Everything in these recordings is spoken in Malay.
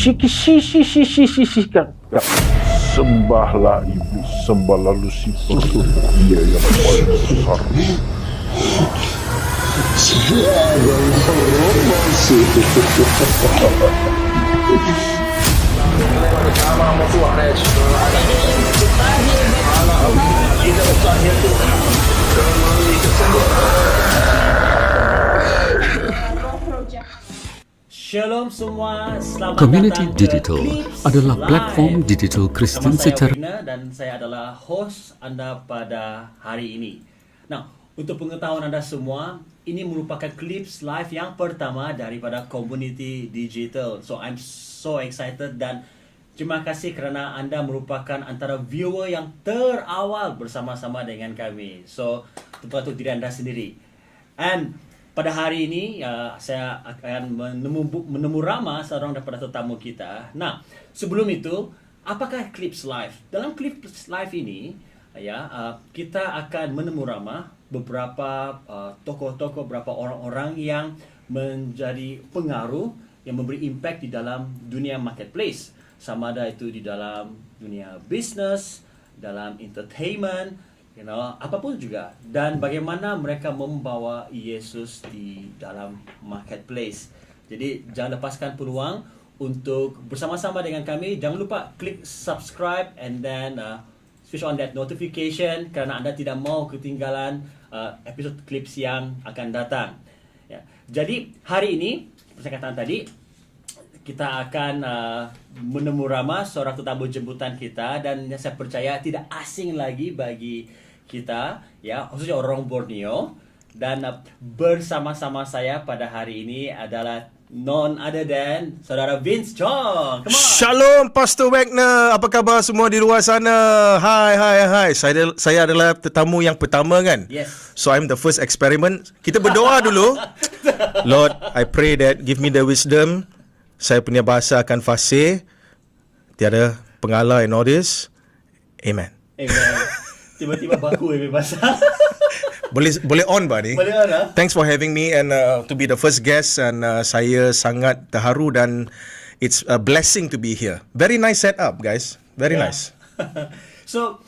Shiki-shi-shi-shi-shi-shi-kan. Ya. Sembahlah iblis, sembahlah Lucifer. Dia yang paling besar. Shalom semua, selamat Community datang Digital ke Clips adalah Live. platform digital Kristen Nama saya secara Wina dan saya adalah host anda pada hari ini. Nah, untuk pengetahuan anda semua, ini merupakan Clips Live yang pertama daripada Community Digital. So I'm so excited dan terima kasih kerana anda merupakan antara viewer yang terawal bersama-sama dengan kami. So, untuk diri anda sendiri. And pada hari ini saya akan menemu ramah seorang daripada tetamu kita. Nah, sebelum itu, apakah Clips Live? Dalam Clips Live ini, kita akan menemu ramah beberapa tokoh-tokoh, beberapa orang-orang yang menjadi pengaruh, yang memberi impact di dalam dunia marketplace. Sama ada itu di dalam dunia bisnes, dalam entertainment, apapun juga, dan bagaimana mereka membawa Yesus di dalam marketplace. Jadi jangan lepaskan peluang untuk bersama-sama dengan kami. Jangan lupa klik subscribe and then switch on that notification kerana anda tidak mau ketinggalan episode Clips yang akan datang. Ya. Jadi hari ini, seperti katakan tadi, kita akan menemu ramah seorang tetamu jemputan kita, dan saya percaya tidak asing lagi bagi kita, ya, khususnya orang Borneo. Dan bersama-sama saya pada hari ini adalah none other than saudara Vince Chong. Come on. Shalom Pastor Wagner, apa khabar semua di luar sana? Hai. Saya adalah tetamu yang pertama kan? Yes. So I'm the first experiment. Kita berdoa dulu. Lord, I pray that give me the wisdom. Saya punya bahasa akan fasih, tiada pengalah and all this. Amen. Amen. Tiba-tiba baku bahasa. Boleh on ba ni? Boleh on, ah? Thanks for having me and to be the first guest, and saya sangat terharu dan it's a blessing to be here. Very nice setup guys. Very nice. So,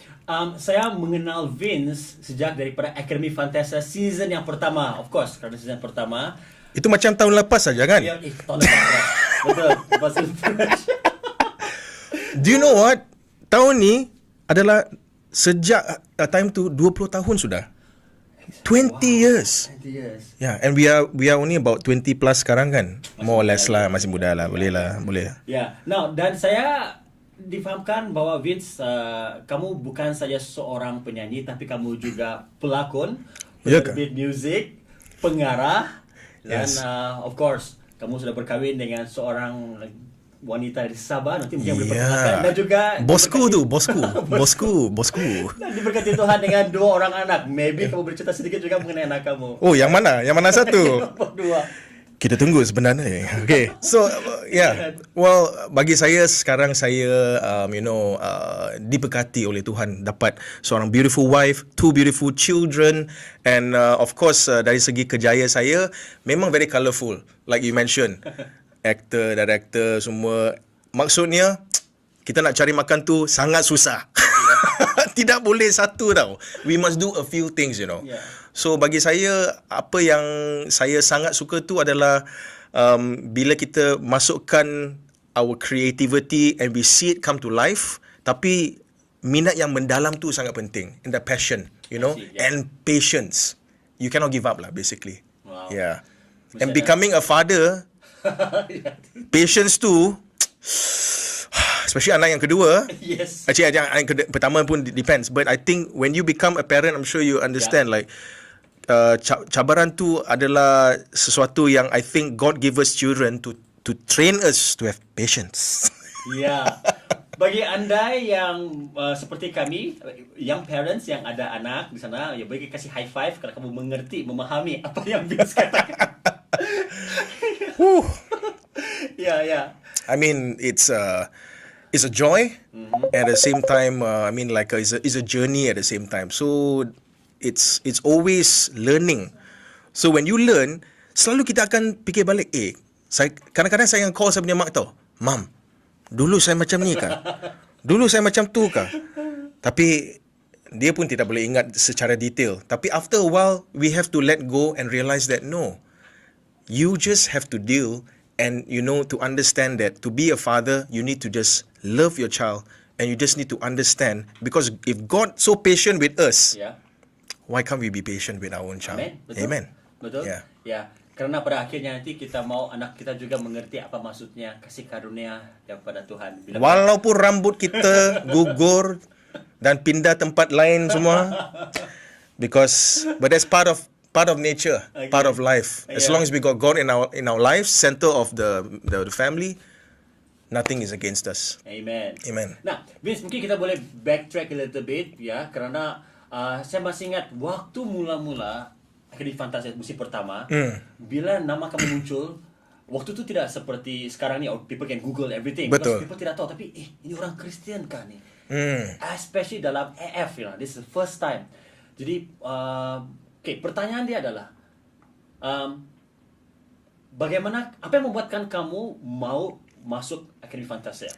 saya mengenal Vince sejak daripada Akademi Fantasa season yang pertama. Of course, kerana season pertama. Itu macam tahun lepas saja kan? Ya, tahun lepas. Betul. Lepas Do you know what? Tahun ni adalah sejak time tu 20 tahun sudah. 20 years. 20 years. Yeah, and we are only about 20 plus sekarang kan? More or less lah, masih muda lah, boleh lah. Ya. Now, dan saya difahamkan bahawa Vince, kamu bukan saja seorang penyanyi, tapi kamu juga pelakon, Ya ke? penerbit muzik, pengarah, dan Yes. of course, kamu sudah berkahwin dengan seorang wanita dari Sabah, nanti mungkin boleh Ya. perkenalkan, dan juga Bosku. dan diberkati Tuhan dengan 2 orang anak. Maybe kamu bercerita sedikit juga mengenai anak kamu. Oh, yang mana? Yang mana satu? Nombor 2. Kita tunggu sebenarnya. Okay. So, yeah. Well, bagi saya sekarang saya, diberkati oleh Tuhan. Dapat seorang beautiful wife, 2 beautiful children. And of course, dari segi kerjaya saya, memang very colourful. Like you mentioned. Actor, director, semua. Maksudnya, kita nak cari makan tu sangat susah. Tidak boleh satu tau. We must do a few things, Yeah. So bagi saya, apa yang saya sangat suka tu adalah bila kita masukkan our creativity and we see it come to life, tapi minat yang mendalam tu sangat penting, and the passion, Yeah. and patience. You cannot give up lah, basically. Wow. Yeah. Mesti And ada- becoming a father, patience tu, especially anak yang kedua. Yes. Actually, anak yang pertama pun depends. But I think when you become a parent, I'm sure you understand. Like, cabaran tu adalah sesuatu yang I think God give us children to train us to have patience. Ya. Bagi anda yang seperti kami, yang parents yang ada anak di sana, ya boleh kasih high five kalau kamu mengerti, memahami apa yang Vince katakan. Ya. I mean, it's a joy. At the same time, it's a journey at the same time. So it's always learning. So when you learn, selalu kita akan fikir balik, kadang-kadang saya call saya punya mak tau, Mam, Dulu saya macam ni kah? Dulu saya macam tu kah? Tapi dia pun tidak boleh ingat secara detail. Tapi after a while, we have to let go and realize that no, you just have to deal and to understand that to be a father, you need to just love your child and you just need to understand, because if God so patient with us, Ya. why can't we be patient with our own child? Amen. Betul. Amen. Betul. Ya. Ya. Kerana pada akhirnya nanti kita mau anak kita juga mengerti apa maksudnya kasih karunia daripada Tuhan. Walaupun rambut kita gugur dan pindah tempat lain semua, but that's part of nature, Okay. part of life. As Yeah. long as we got God in our lives, center of the family, nothing is against us. Amen. Amen. Nah, Vince, mungkin kita boleh backtrack a little bit ya, kerana saya masih ingat waktu mula-mula Akademi Fantasia musim pertama, bila nama kamu muncul, waktu itu tidak seperti sekarang ni, people can Google everything. Betul. Because people tidak tahu, tapi ini orang Kristian kah ni? Especially dalam AF, this is the first time. Jadi, pertanyaan dia adalah, bagaimana, apa yang membuatkan kamu mau masuk Akademi Fantasia?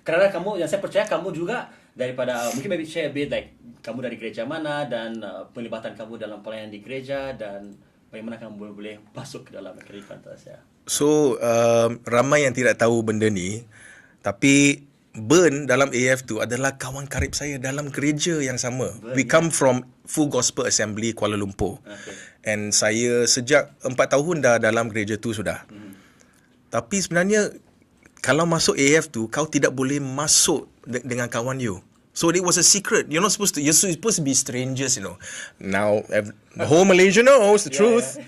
Kerana kamu, yang saya percaya kamu juga daripada, mungkin maybe share a bit like kamu dari gereja mana dan pelibatan kamu dalam pelayanan di gereja dan bagaimana kamu boleh masuk ke dalam Akademi Fantasia. So, ramai yang tidak tahu benda ni, tapi Ben dalam AF tu adalah kawan karib saya dalam gereja yang sama. We come from Full Gospel Assembly Kuala Lumpur. Okay. And saya sejak 4 tahun dah dalam gereja tu sudah. Tapi sebenarnya kalau masuk AF tu, kau tidak boleh masuk dengan kawan you. So it was a secret. You're supposed to be strangers, Now the whole Malaysia knows the truth.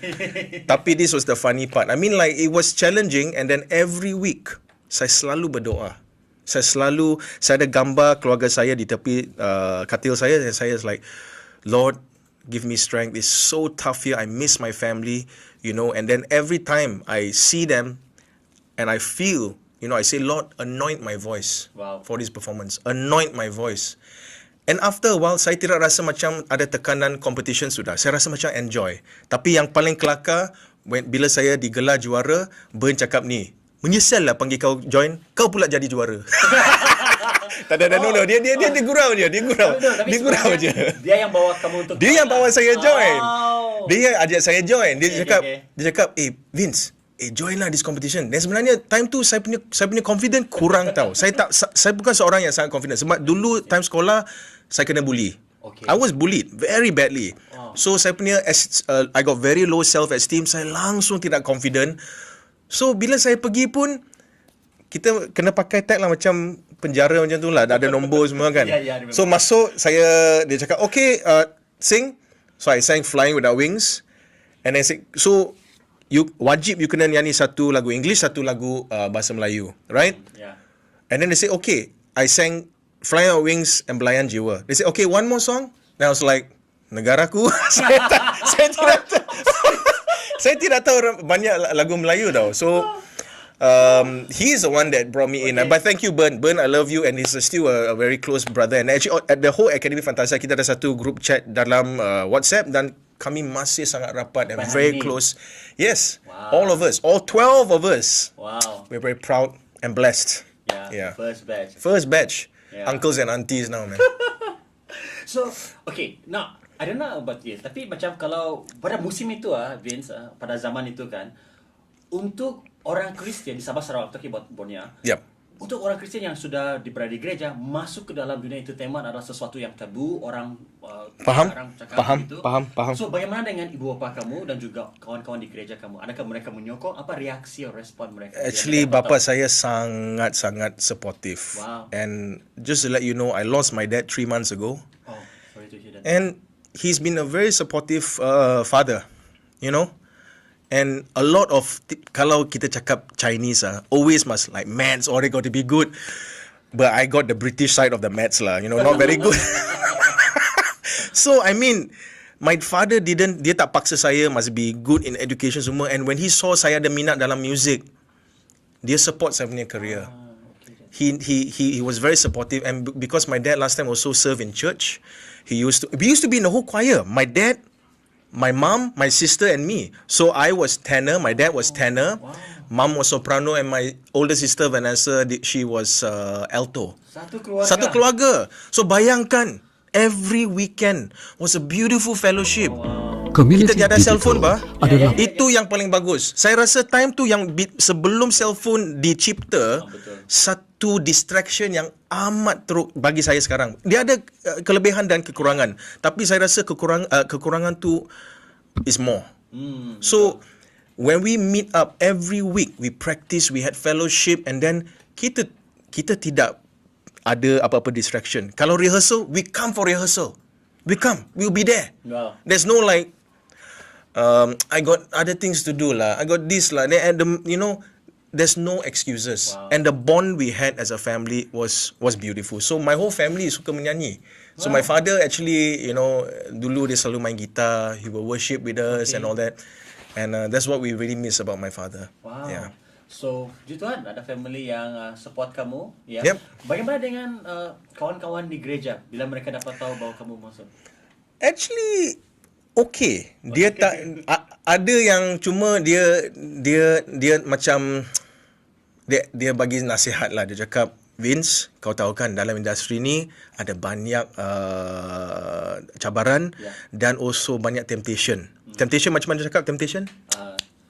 Tapi this was the funny part. I mean, like, it was challenging, and then every week saya selalu berdoa. Saya ada gambar keluarga saya di tepi katil saya, dan saya is like, Lord, give me strength. It's so tough here. I miss my family, and then every time I see them and I feel, I say, Lord, anoint my voice. Wow. For this performance. Anoint my voice. And after a while, saya tidak rasa macam ada tekanan competition sudah. Saya rasa macam enjoy. Tapi yang paling kelakar, bila saya digelar juara, Ben cakap ni, menyesal lah panggil kau join, kau pula jadi juara. Tak ada, no. Dia gurau je. Dia gurau je. Dia yang bawa kamu untuk Dia yang bawa saya join. Oh. Dia ajak saya join. Dia Okay. cakap, Vince, join lah this competition. Dan sebenarnya time tu saya punya confident kurang tau. Saya bukan seorang yang sangat confident. Sebab dulu time sekolah saya kena bully. Okay. I was bullied very badly. Wow. So saya punya I got very low self esteem. Saya langsung tidak confident. So bila saya pergi pun, kita kena pakai tag lah macam penjara macam tu lah. Ada nombor semua kan. Yeah, So masuk, dia cakap, okay, sing. So I sang Flying Without Wings. And then so you kena nyanyi satu lagu English, satu lagu bahasa Melayu, right? Yeah. And then they say, okay, I sang Flying Without Wings and Belayan Jiwa. They say, okay, one more song. And I was like, negaraku. Saya tidak tahu banyak lagu Melayu tau. So he is the one that brought me in. But thank you, Ben. Ben, I love you, and he's still a very close brother. And actually, at the whole Akademi Fantasia, kita ada satu group chat dalam WhatsApp, dan kami masih sangat rapat and very close. Yes, Wow. all of us, all 12 of us. Wow. We're very proud and blessed. Yeah. First batch. First batch. Yeah. Uncles and aunties now, man. So, okay, now I don't know about this, tapi macam kalau pada musim itu Vince, pada zaman itu kan, untuk orang Kristian di Sabah Sarawak, talking about Borneo, Yep. untuk orang Kristian yang sudah berada di gereja, masuk ke dalam dunia entertainment adalah sesuatu yang tabu, orang Faham? jarang cakap Faham, gitu. faham. So, bagaimana dengan ibu bapa kamu dan juga kawan-kawan di gereja kamu? Adakah mereka menyokong? Apa reaksi atau respon mereka? Actually, bapa saya sangat supportive. Wow. And just to let you know, I lost my dad 3 months ago. Oh, sorry to hear that. And he's been a very supportive father, And a lot of, kalau kita cakap Chinese, always must like maths, or they got to be good. But I got the British side of the maths lah, not very good. So, I mean, my father dia tak paksa saya must be good in education semua. And when he saw saya ada minat dalam music, dia support saya punya career. He was very supportive, and because my dad last time also served in church, we used to be in the whole choir. My dad, my mom, my sister and me. So I was tenor, my dad was tenor. Wow. Mom was soprano and my older sister Vanessa, she was alto. Satu keluarga. So bayangkan, every weekend was a beautiful fellowship. Community Kita tiada digital cellphone bah. adalah Itu yang paling bagus. Saya rasa time tu yang sebelum cellphone dicipta, satu distraction yang amat teruk bagi saya sekarang. Dia ada kelebihan dan kekurangan. Tapi saya rasa kekurangan tu is more. So when we meet up every week, we practice, we had fellowship, and then kita tidak ada apa-apa distraction. Kalau rehearsal, we come for rehearsal. We'll be there. Wow. There's no like, I got other things to do lah. I got this lah. And there's no excuses. Wow. And the bond we had as a family was beautiful. So my whole family suka menyanyi. So my father actually, dulu dia selalu main gitar. He will worship with us and all that. And that's what we really miss about my father. Wow. Yeah. So, Tuan, ada family yang support kamu, ya. Yep. Bagaimana dengan kawan-kawan di gereja bila mereka dapat tahu bahawa kamu masuk? Actually okay. Dia tak ada yang cuma dia macam dia bagi nasihat lah. Dia cakap, Vince, kau tahu kan dalam industri ni ada banyak cabaran dan also banyak temptation. Temptation macam mana cakap temptation?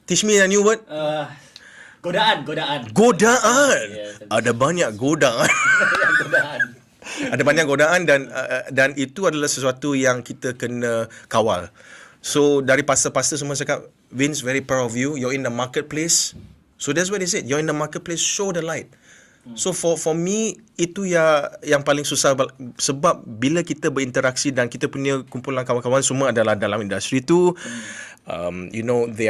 Teach me a new word. Godaan. Yes, ada banyak godaan. Godaan. Ada banyak godaan dan itu adalah sesuatu yang kita kena kawal. So dari pastor-pastor semua cakap, Vince, very proud of you. You're in the marketplace. So that's what they said. You're in the marketplace, show the light. So for me itu yang paling susah sebab bila kita berinteraksi dan kita punya kumpulan kawan-kawan semua adalah dalam industri tu, they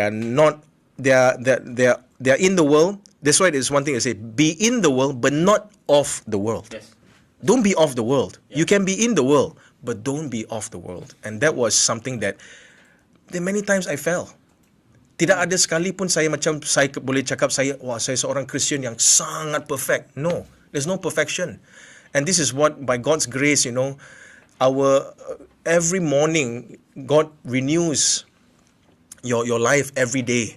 are in the world. That's why there's one thing I say, be in the world but not of the world. Yes. Don't be of the world. You can be in the world but don't be of the world. And that was something that many times I fell. Tidak ada sekali pun saya boleh cakap saya seorang Kristian yang sangat perfect. No, there's no perfection. And this is what, by God's grace, every morning God renews your life every day.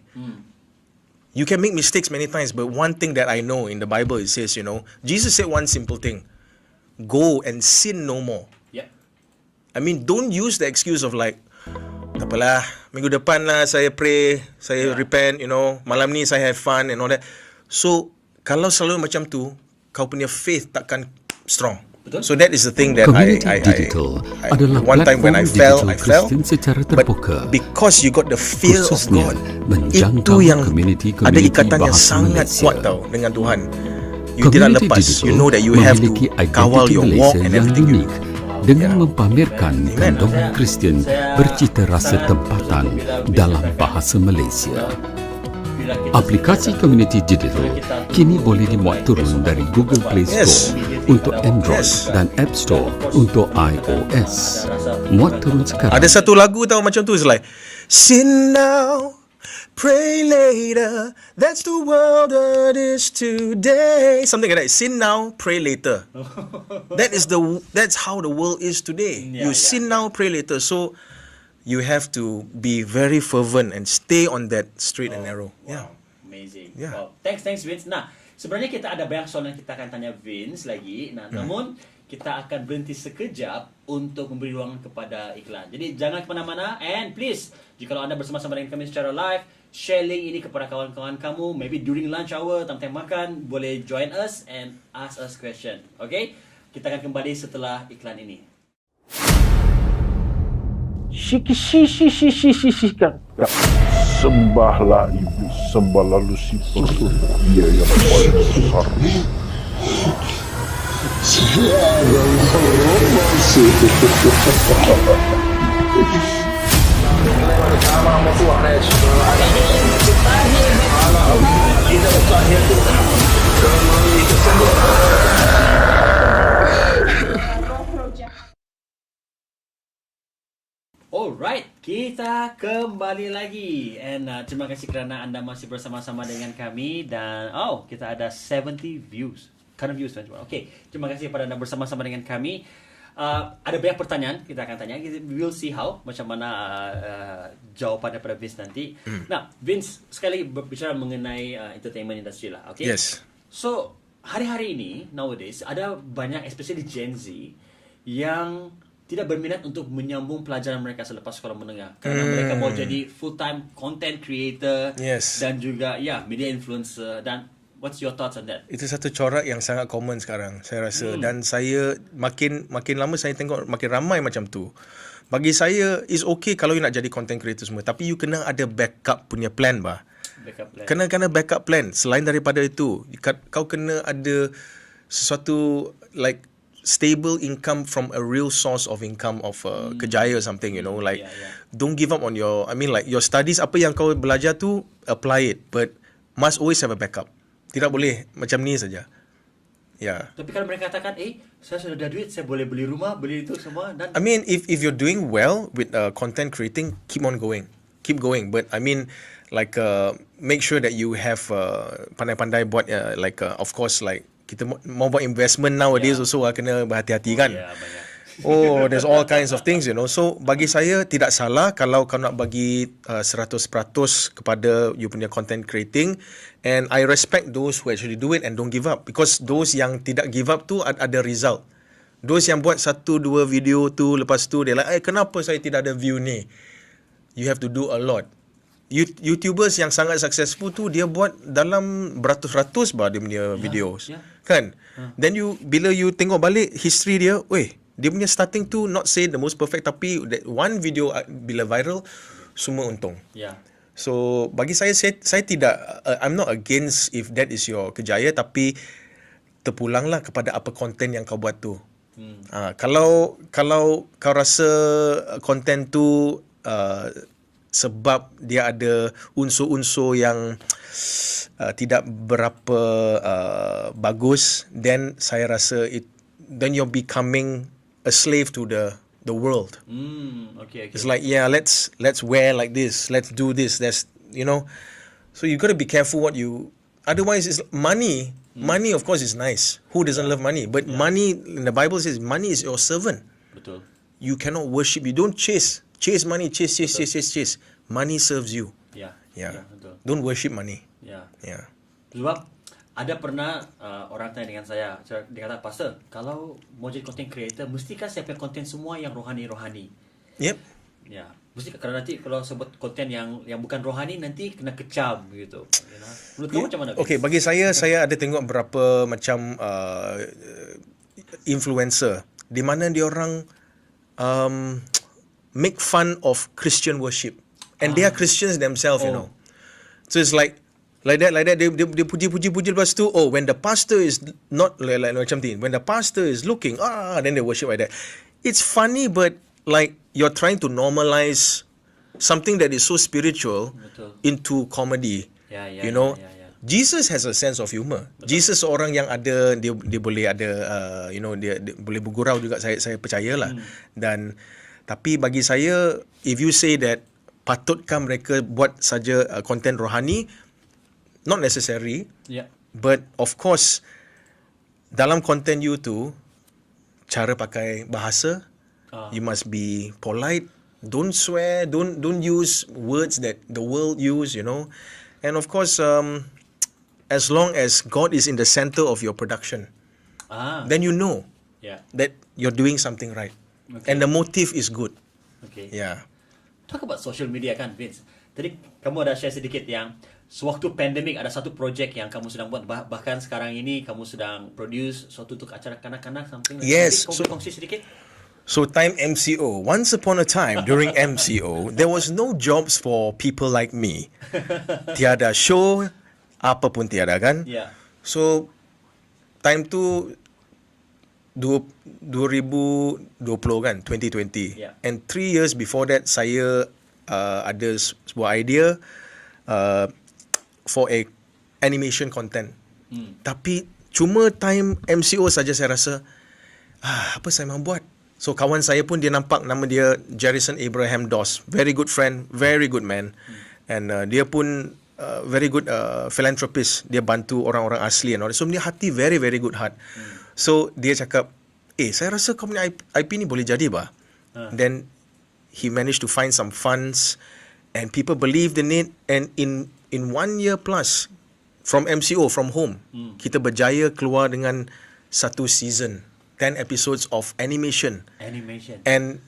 You can make mistakes many times, but one thing that I know in the Bible, it says, Jesus said one simple thing: go and sin no more. Yeah. I mean, don't use the excuse of like, tak apalah, minggu depan lah saya pray, saya repent, malam ni saya have fun and all that. So, kalau selalu macam tu, kau punya faith takkan strong. Betul. So that is the thing that Community digital adalah one time when I fell, Kristen secara but terbuka. because you got the fear of Khususnya God, menjangkau itu yang community ada ikatan yang bahasa sangat Malaysia. kuat tau dengan Tuhan. You tidak Community lepas. digital You know that you have to memiliki kawal identiti your walk Malaysia and yang everything. unik dengan mempamerkan Amen. kandungan Kristian bercita rasa tempatan dalam bahasa Malaysia. Aplikasi Community Digital kini boleh dimuat turun dari Google Play Store untuk Android dan App Store untuk iOS. Muat turun sekarang. Ada satu lagu tau macam tu, is like, sin now, pray later, that's the world that is today. Something like that. Sin now, pray later. That's how the world is today. You sin now, pray later. So you have to be very fervent and stay on that straight and narrow. Yeah. Amazing. Yeah. Wow. Thanks Vince. Nah, sebenarnya kita ada banyak soalan yang kita akan tanya Vince lagi. Nah, namun kita akan berhenti sekejap untuk memberi ruang kepada iklan. Jadi jangan ke mana-mana, and please, jika anda bersama-sama dengan kami secara live, share link ini kepada kawan-kawan kamu. Maybe during lunch hour, time makan, boleh join us and ask us question. Okay? Kita akan kembali setelah iklan ini. Kan. Sembahlah iblis, sembahlah Lucifer, dia yang paling besar. Alright, kita kembali lagi, and terima kasih kerana anda masih bersama-sama dengan kami, dan kita ada 70 views, current views. Okay, terima kasih kepada anda bersama-sama dengan kami. ada banyak pertanyaan kita akan tanya. We will see how macam mana jawapan daripada Vince nanti. Nah, Vince sekali lagi berbicara mengenai entertainment industry lah, okay? Yes. So hari-hari ini nowadays ada banyak especially Gen Z yang tidak berminat untuk menyambung pelajaran mereka selepas sekolah menengah kerana mereka mau jadi full time content creator dan juga media influencer. Dan what's your thoughts on that? Itu satu corak yang sangat common sekarang saya rasa, dan saya makin lama saya tengok makin ramai macam tu. Bagi saya is okay kalau you nak jadi content creator semua, tapi you kena ada backup punya plan bah. Kena backup plan. Selain daripada itu, kau kena ada sesuatu like stable income from a real source of income of kerjaya or something, you know, like don't give up on your, I mean like your studies, apa yang kau belajar tu apply it, but must always have a backup. Tidak boleh macam ni saja. Tapi kalau mereka katakan, saya sudah ada duit, saya boleh beli rumah, beli itu semua, dan I mean if you're doing well with content creating, keep going, but I mean like make sure that you have pandai-pandai buat like of course like kita mau buat investment nowadays also kena berhati-hati kan. banyak. There's all kinds of things, you know. So bagi saya tidak salah kalau kau nak bagi 100% kepada you punya content creating, and I respect those who actually do it and don't give up, because those yang tidak give up tu ada result. Those yang buat 1-2 video tu lepas tu dia like, kenapa saya tidak ada view ni? You have to do a lot. YouTubers yang sangat successful tu dia buat dalam beratus-ratus dia punya videos. Kan? Then bila you tengok balik history dia, dia punya starting tu not say the most perfect, tapi that one video bila viral semua untung. So bagi saya tidak I'm not against if that is your kerjaya, tapi terpulanglah kepada apa konten yang kau buat tu. Kalau kau rasa konten tu sebab dia ada unsur-unsur yang tidak berapa bagus, then saya rasa then you're becoming a slave to the world. Okay. It's like let's wear like this, let's do this, that's, you know. So you got to be careful what you, otherwise it's money. Money of course is nice. Who doesn't love money? But money, in the Bible says money is your servant. Betul. You cannot worship, you don't chase money, chase. Money serves you. Betul. Don't worship money. Sebab ada pernah orang tanya dengan saya, dia kata, "Pastor, kalau mau jadi content creator, mestikah saya punya content semua yang rohani-rohani?" Yep. Mesti kerana nanti kalau sebut konten yang bukan rohani nanti kena kecam gitu. Menurut kamu macam mana? Okay, bagi saya ada tengok berapa macam influencer di mana dia orang make fun of Christian worship, and they are Christians themselves, you know. So it's like that dia puji lepas tu, when the pastor is not like macam ni, when the pastor is looking then they worship like that. It's funny, but like you're trying to normalize something that is so spiritual into comedy. You know. Jesus has a sense of humor. Jesus seorang yang ada dia boleh ada you know, dia boleh bergurau juga, saya percayalah. Dan tapi bagi saya, if you say that patutkah mereka buat saja konten rohani, not necessary. But of course dalam konten you tu, cara pakai bahasa, you must be polite, don't swear, don't use words that the world use, you know. And of course as long as God is in the center of your production, then you know that you're doing something right. And the motive is good. Talk about social media kan, Vince. Tadi kamu ada share sedikit yang sewaktu pandemik ada satu projek yang kamu sedang buat, bahkan sekarang ini kamu sedang produce suatu untuk acara kanak-kanak something. Yes. Kongsi sedikit. So time MCO. Once upon a time during MCO, there was no jobs for people like me. Tiada show, apa pun tiada kan? So time tu 2020 kan, 2020. And 3 years before that, saya ada sebuah idea for a animation content. Tapi cuma time MCO saja saya rasa apa saya mahu buat. So kawan saya pun dia nampak, nama dia Jerison Abraham Doss, very good friend, very good man. And dia pun very good philanthropist. Dia bantu orang-orang asli and all. So dia hati very very good heart. So dia cakap, saya rasa kau punya IP ni boleh jadi bah. Then he managed to find some funds and people believed in it, and in 1 year plus from MCO, from home, kita berjaya keluar dengan satu season, 10 episodes of animation. And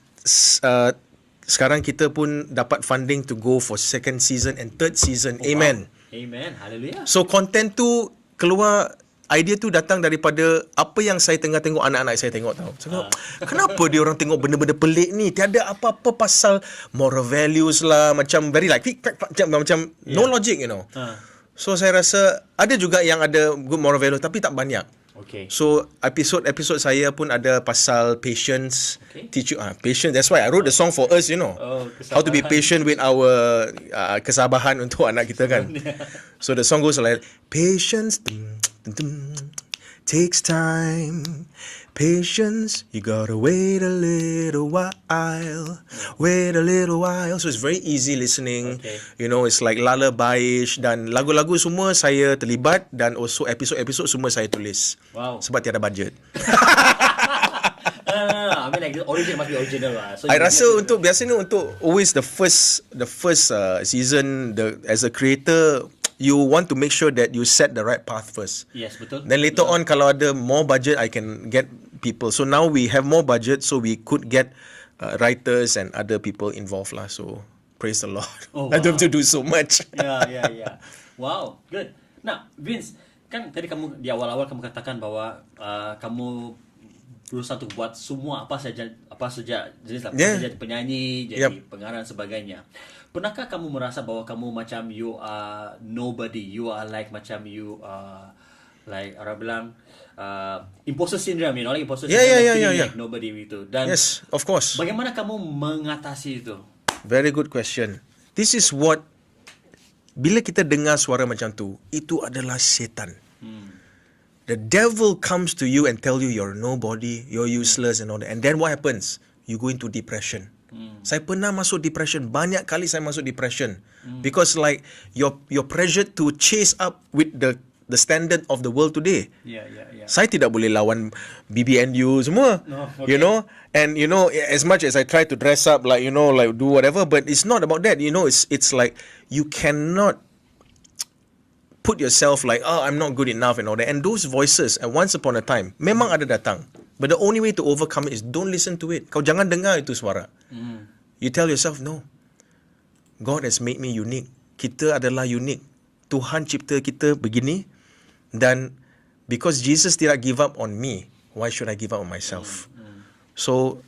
sekarang kita pun dapat funding to go for second season and third season. Amen. Amen. Hallelujah. So content tu keluar, idea tu datang daripada apa yang saya tengah tengok anak-anak saya tengok tau. Saya tengok, kenapa dia orang tengok benda-benda pelik ni? Tiada apa-apa pasal moral values lah, macam very like macam no logic, you know. So saya rasa ada juga yang ada good moral value tapi tak banyak. Okay. So episode saya pun ada pasal patience, teach you patience. That's why I wrote the song for us, you know. How to be patient with our kesabaran untuk anak kita kan. So the song goes like, patience takes time. Patience, you gotta wait a little while. Wait a little while. So it's very easy listening. You know, it's like lullaby-ish. Dan lagu-lagu semua saya terlibat. Dan also episode-episode semua saya tulis. Wow. Sebab tiada budget. I mean like the origin must be original lah. So I rasa untuk biasanya untuk always the first season, as a creator, you want to make sure that you set the right path first. Yes, betul. Then later on, kalau ada more budget, I can get people. So now we have more budget, so we could get writers and other people involved lah. So praise the Lord. I don't have to do so much. Yeah. Wow, good. Nah, Vince, kan tadi kamu di awal-awal kamu katakan bahwa kamu berusaha untuk buat semua apa saja jenis lah, jadi penyanyi, jadi pengarang dan sebagainya. Pernahkah kamu merasa bahwa kamu macam you are nobody, you are like macam you like orang bilang imposter syndrome, you know, like imposter syndrome, like nobody gitu. Dan yes, of course. Bagaimana kamu mengatasi itu? Very good question. This is what, bila kita dengar suara macam tu, itu adalah setan. The devil comes to you and tell you you're nobody, you're useless and all that. And then what happens? You go into depression. Saya pernah masuk depression. Banyak kali saya masuk depression. Because like you're pressured to chase up with the standard of the world today. Yeah. Saya tidak boleh lawan BBNU semua. No, okay. You know, and you know, as much as I try to dress up like, you know, like do whatever, but it's not about that. You know, it's like you cannot put yourself like, oh, I'm not good enough and all that. And those voices, and once upon a time, memang ada datang. But the only way to overcome it is don't listen to it. Kau jangan dengar itu suara. You tell yourself, no. God has made me unique. Kita adalah unique. Tuhan cipta kita begini. Dan because Jesus tidak give up on me, why should I give up on myself? So,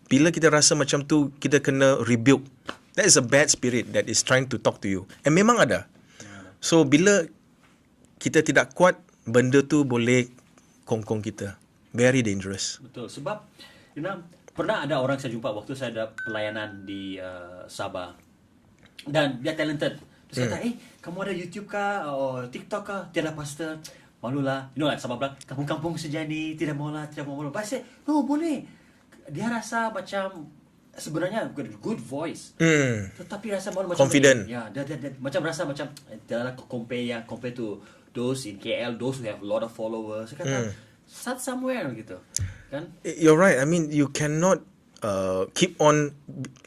bila kita rasa macam tu, kita kena rebuke. That is a bad spirit that is trying to talk to you. And memang ada. So, bila kita tidak kuat, benda tu boleh kongkong kita. Very dangerous. Betul. Sebab, you know, pernah ada orang saya jumpa waktu saya ada pelayanan di Sabah. Dan dia talented. Dia kata, kamu ada YouTube kah? Atau TikTok kah? Tiada pastor. Malulah. You know, like Sabah bilang, kampung-kampung sejani, tidak maulah. But I said, no, boleh. Dia rasa macam, sebenarnya good voice. Tetapi rasa malu macam confident. Ya, dia macam rasa macam dalam compare to those in KL, those who have a lot of followers. Saya kata start somewhere gitu. Kan? You're right. I mean, you cannot keep on,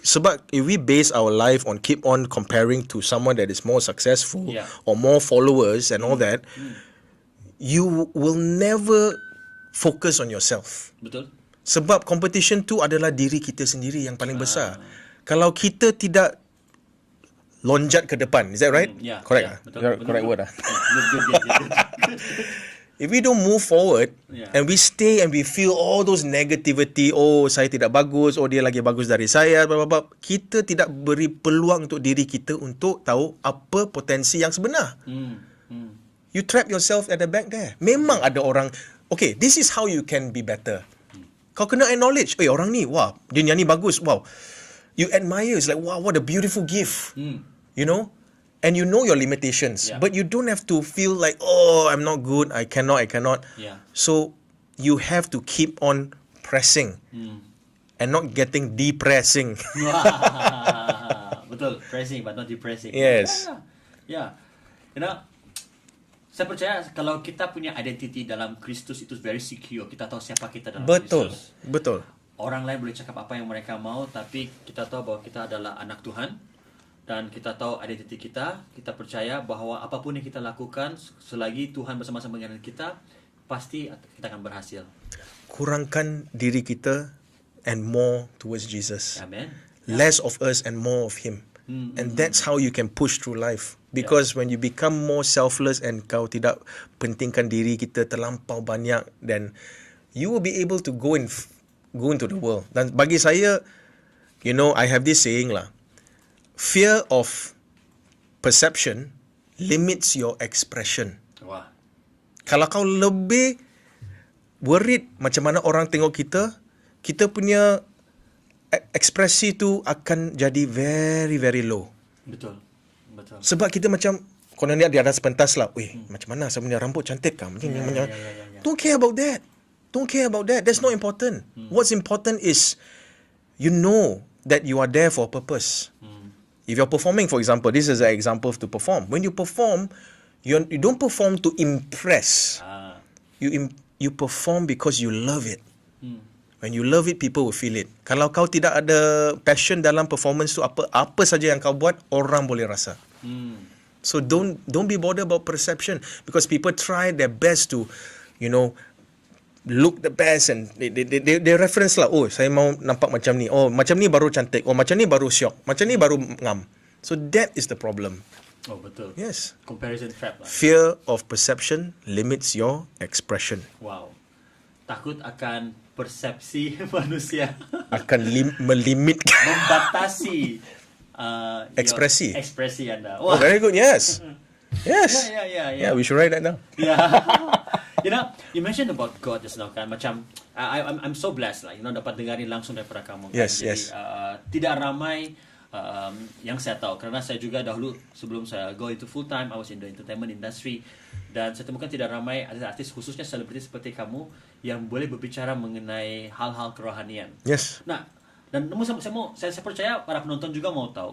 sebab if we base our life on keep on comparing to someone that is more successful or more followers and all that, you will never focus on yourself. Betul. Sebab competition tu adalah diri kita sendiri yang paling besar. Kalau kita tidak lonjat ke depan, is that right? Yeah, correct. Betul. Correct word. Good. If we don't move forward and we stay and we feel all those negativity, oh saya tidak bagus, oh dia lagi bagus dari saya, blah, blah, blah, kita tidak beri peluang untuk diri kita untuk tahu apa potensi yang sebenar. You trap yourself at the back there. Memang ada orang, okay, this is how you can be better. Kau kena acknowledge, orang ni, wah, dia nyanyi bagus, wow. You admire, it's like, wow, what a beautiful gift. You know? And you know your limitations. But you don't have to feel like, oh, I'm not good, I cannot. So, you have to keep on pressing. And not getting depressing. Betul, pressing but not depressing. Yes. Yeah. You know, Saya percaya kalau kita punya identity dalam Kristus itu very secure. Kita tahu siapa kita dalam Betul, Kristus. betul. Orang lain boleh cakap apa yang mereka mau, tapi kita tahu bahwa kita adalah anak Tuhan dan kita tahu identiti kita. Kita percaya bahwa apapun yang kita lakukan, selagi Tuhan bersama-sama dengan kita, pasti kita akan berhasil. Kurangkan diri kita and more towards Jesus. Amen. Less of us and more of Him. And that's how you can push through life. Because when you become more selfless and kau tidak pentingkan diri kita terlampau banyak, then you will be able to go into the world. Dan bagi saya, you know, I have this saying lah, fear of perception limits your expression. Wah. Kalau kau lebih worried macam mana orang tengok kita, kita punya ekspresi tu akan jadi very very low. Betul. Betul. Sebab kita macam kau lihat di atas pentas lah, macam mana saya punya rambut cantik kan? Ya. Don't care about that. Don't care about that. That's not important. What's important is you know that you are there for a purpose. If you're performing, for example, this is an example to perform. When you perform, you don't perform to impress. You perform because you love it. When you love it, people will feel it. Kalau kau tidak ada passion dalam performance tu, apa saja yang kau buat, orang boleh rasa. So don't be bothered about perception, because people try their best to, you know, look the best, and they reference lah, oh saya mau nampak macam ni, oh macam ni baru cantik, oh macam ni baru syok, macam ni baru ngam. So that is the problem. Oh betul. Yes. Comparison trap lah. Fear of perception limits your expression. Wow. Takut akan persepsi manusia. Akan melimitkan Membatasi Ekspresi. Ekspresi anda. Oh, very good. Yes. Yes. Yeah. Yeah, we should write that down. Yeah. You know, you mentioned about God just now kan. Macam I'm so blessed lah, you know, dapat dengarin langsung daripada kamu. Kan? Yes, Jadi, yes. Tidak ramai yang saya tahu, kerana saya juga dahulu sebelum saya go into full time, I was in the entertainment industry, dan saya temukan tidak ramai artis, khususnya selebriti seperti kamu, yang boleh berbicara mengenai hal-hal kerohanian. Yes. Nah, dan saya percaya para penonton juga mau tahu,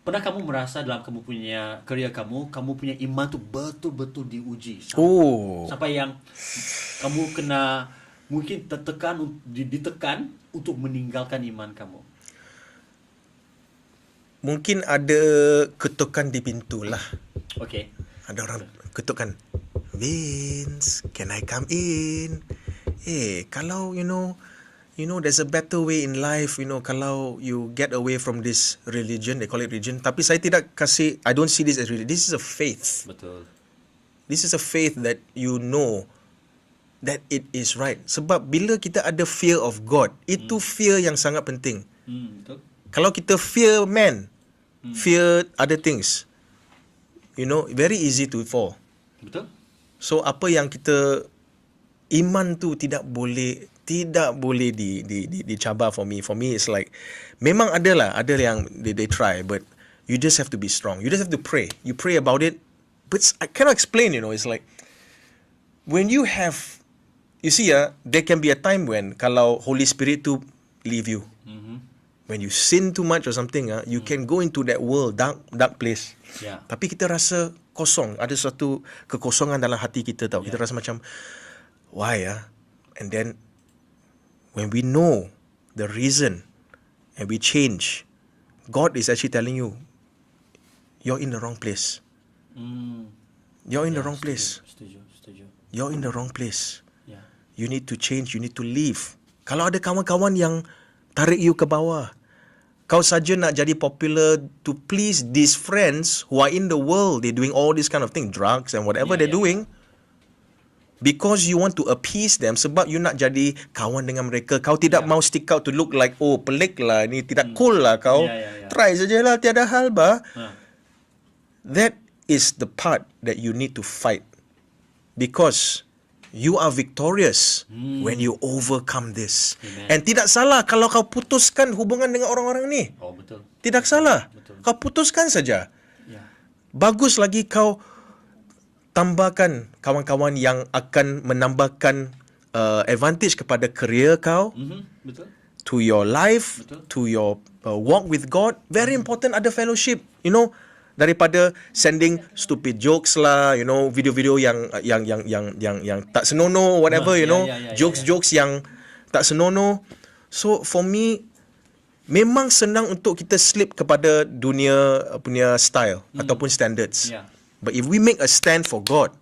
pernah kamu merasa dalam kamu punya kerja kamu punya iman tu betul-betul diuji sampai yang kamu kena mungkin ditekan untuk meninggalkan iman kamu? Mungkin ada ketukan di pintu lah. Okay. Ada orang ketukan, Vince, can I come in? Kalau you know there's a better way in life, you know, kalau you get away from this religion, they call it religion, tapi saya tidak kasih, I don't see this as religion. This is a faith. Betul. This is a faith that you know that it is right. Sebab bila kita ada fear of God, itu fear yang sangat penting. Betul. Kalau kita fear man, fear other things, you know, very easy to fall. Betul. So apa yang kita, iman tu tidak boleh dicabar for me. For me it's like, memang ada yang they try, but you just have to be strong. You just have to pray. You pray about it, but I cannot explain, you know. It's like when you see there can be a time when kalau Holy Spirit tu leave you. When you sin too much or something, you can go into that world, dark place. Yeah. Tapi kita rasa kosong. Ada suatu kekosongan dalam hati kita tau. Kita rasa macam, why And then, when we know the reason and we change, God is actually telling you, you're in the wrong place. You're in the wrong place. Setuju. You're in the wrong place. Yeah. You need to change, you need to leave. Kalau ada kawan-kawan yang tarik you ke bawah, kau saja nak jadi popular to please these friends who are in the world, they're doing all this kind of thing, drugs and whatever they're doing, because you want to appease them, sebab you nak jadi kawan dengan mereka, kau tidak mau stick out to look like, oh pelik lah, ni tidak cool lah kau, try sajalah, tiada hal bah. That is the part that you need to fight, because you are victorious when you overcome this. Amen. And tidak salah kalau kau putuskan hubungan dengan orang-orang ni. Oh betul. Tidak salah. Betul. Kau putuskan saja. Yeah. Bagus lagi kau tambahkan kawan-kawan yang akan menambahkan advantage kepada career kau, Betul. to your life, Betul. to your walk with God. Very important ada fellowship. You know, daripada sending stupid jokes lah, you know, video-video yang tak senonoh, whatever, you know, jokes yang tak senonoh. So for me, memang senang untuk kita slip kepada dunia punya style ataupun standards. Yeah. But if we make a stand for God,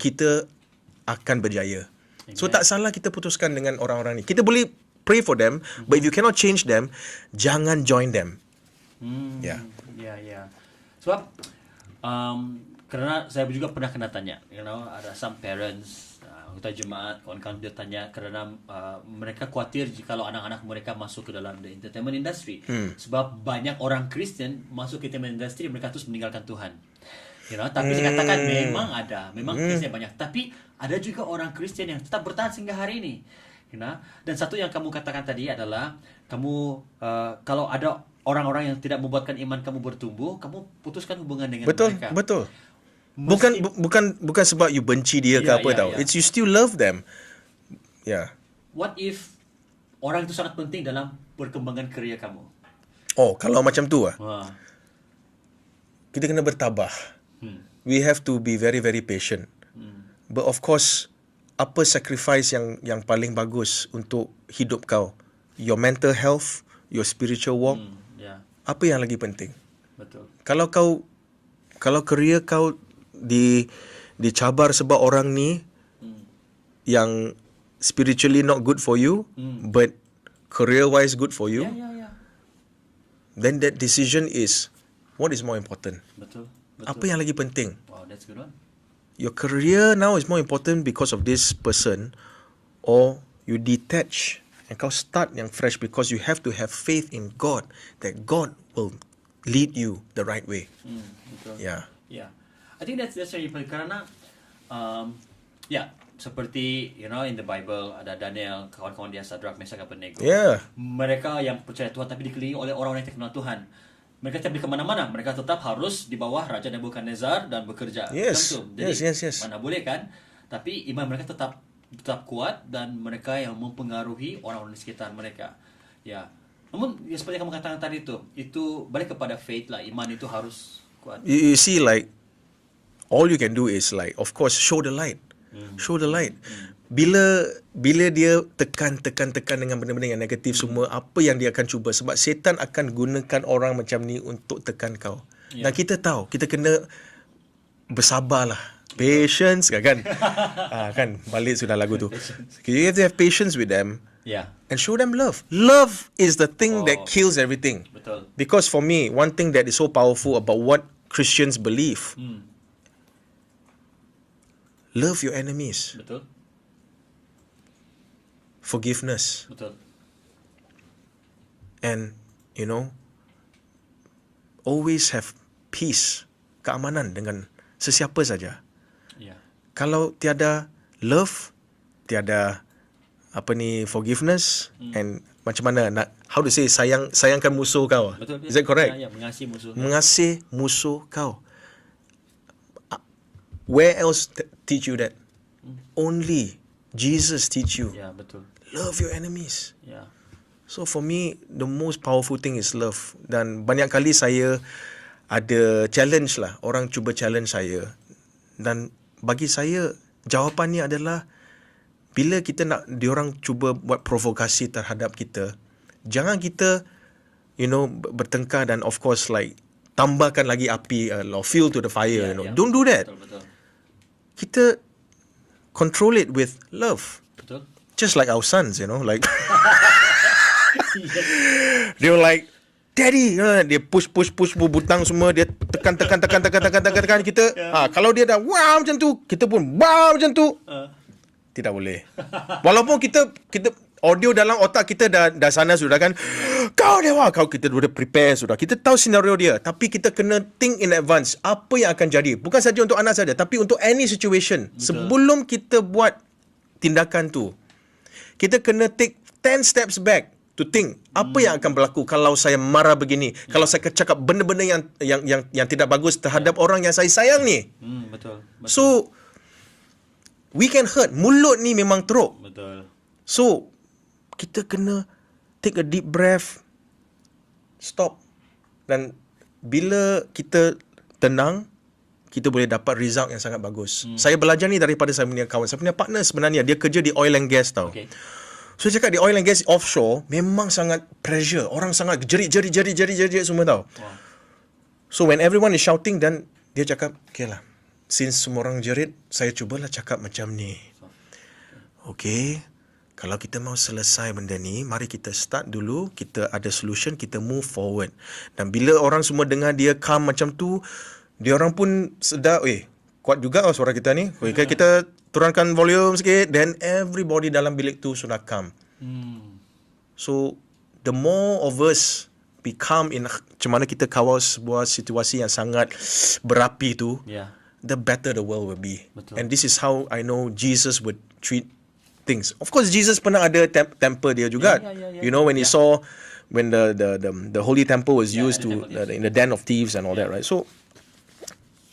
kita akan berjaya. So tak salah kita putuskan dengan orang-orang ni. Kita boleh pray for them, but if you cannot change them, jangan join them. Yeah. Ya. Sebab kerana saya juga pernah kena tanya, you know, ada some parents, anggota jemaat, kawan-kawan dia tanya kerana mereka khawatir jikalau anak-anak mereka masuk ke dalam the entertainment industry. Sebab banyak orang Kristen masuk ke entertainment industry, mereka terus meninggalkan Tuhan. You know, tapi saya katakan memang Kristen banyak, tapi ada juga orang Kristen yang tetap bertahan sehingga hari ini. You know? Dan satu yang kamu katakan tadi adalah kamu kalau ada orang-orang yang tidak membuatkan iman kamu bertumbuh, kamu putuskan hubungan dengan mereka. Betul. Bukan sebab you benci dia ke apa tau. It's you still love them. Yeah. What if orang itu sangat penting dalam perkembangan kerja kamu? Oh, kalau macam tu kita kena bertabah. We have to be very very patient. But of course, apa sacrifice yang paling bagus untuk hidup kau? Your mental health, your spiritual walk. Apa yang lagi penting? Betul. Kalau career kau dicabar sebab orang ni yang spiritually not good for you, but career wise good for you, then that decision is what is more important? Betul. Apa yang lagi penting? Wow, that's good one. Your career now is more important because of this person, or you detach and kau start yang fresh because you have to have faith in God that God will lead you the right way. Betul. Yeah. I think that's very important kerana seperti you know in the Bible ada Daniel, kawan-kawan dia Sadrak, Mesak, Abednego. Yeah. Mereka yang percaya Tuhan tapi dikelilingi oleh orang-orang yang tak kenal Tuhan. Mereka tidak pergi ke mana-mana. Mereka tetap harus di bawah Raja Nebukadnezar dan bekerja. Yes. Jadi, Yes. mana boleh kan? Tapi iman mereka tetap kuat dan mereka yang mempengaruhi orang-orang di sekitar mereka. Ya. Namun seperti yang kamu katakan tadi itu balik kepada faith lah. Iman itu harus kuat. You see, like all you can do is like, of course, show the light. Show the light. Bila dia tekan dengan benda-benda yang negatif semua, apa yang dia akan cuba? Sebab setan akan gunakan orang macam ni untuk tekan kau. Dan kita tahu, kita kena bersabarlah. Patience kan? Kan balik sudah lagu tu. You have to have patience with them. And show them love. Love is the thing that kills everything. Betul. Because for me, one thing that is so powerful about what Christians believe, love your enemies. Betul. Forgiveness. Betul. And, you know, always have peace, keamanan dengan sesiapa saja. Kalau tiada love, tiada forgiveness, and macam mana nak, how to say, sayangkan musuh kau. Betul. Is that correct? Ya, mengasihi musuh. Mengasihi musuh kau. Where else teach you that? Only Jesus teach you. Ya, betul. Love your enemies. Ya. So for me, the most powerful thing is love. Dan banyak kali saya ada challenge lah. Orang cuba challenge saya. Dan bagi saya, jawapannya adalah bila kita nak diorang cuba buat provokasi terhadap kita, jangan kita, you know, bertengkar dan of course like tambahkan lagi api, fuel to the fire, you know. Don't do that. Betul. Kita control it with love. Betul. Just like our sons, you know, like they were like, Daddy, dia push butang semua, dia tekan kita. Kalau dia dah wow macam tu, kita pun wow macam tu. Tidak boleh. Walaupun kita audio dalam otak kita dah sana sudah kan. Kau dewa, kita sudah prepare sudah. Kita tahu senario dia, tapi kita kena think in advance apa yang akan jadi. Bukan saja untuk anak saja, tapi untuk any situation. Betul. Sebelum kita buat tindakan tu, kita kena take 10 steps back to think apa yang akan berlaku kalau saya marah begini, kalau saya cakap benda-benda yang tidak bagus terhadap orang yang saya sayang ni. Betul. So we can hurt. Mulut ni memang teruk. Betul. So kita kena take a deep breath, stop. Dan bila kita tenang, kita boleh dapat result yang sangat bagus. Saya belajar ni daripada saya punya kawan. Saya punya partner sebenarnya dia kerja di oil and gas tau. Okay. So dia cakap di oil and gas offshore memang sangat pressure. Orang sangat jerit semua tau. Wow. So when everyone is shouting, dan dia cakap, okay lah, since semua orang jerit, saya cubalah cakap macam ni. Okay, kalau kita mau selesai benda ni, mari kita start dulu, kita ada solution, kita move forward. Dan bila orang semua dengar dia calm macam tu, dia orang pun sedar, kuat juga suara kita ni. Okay, kita turunkan volume sikit, then everybody dalam bilik tu sudah calm. So, the more of us be calm in macam mana kita kawal sebuah situasi yang sangat berapi tu, Yeah. the better the world will be. Betul. And this is how I know Jesus would treat things. Of course, Jesus pernah ada temper dia juga. Yeah. You know, when he saw when the holy temple was used the to temple, yes. in the den of thieves and all that, right? So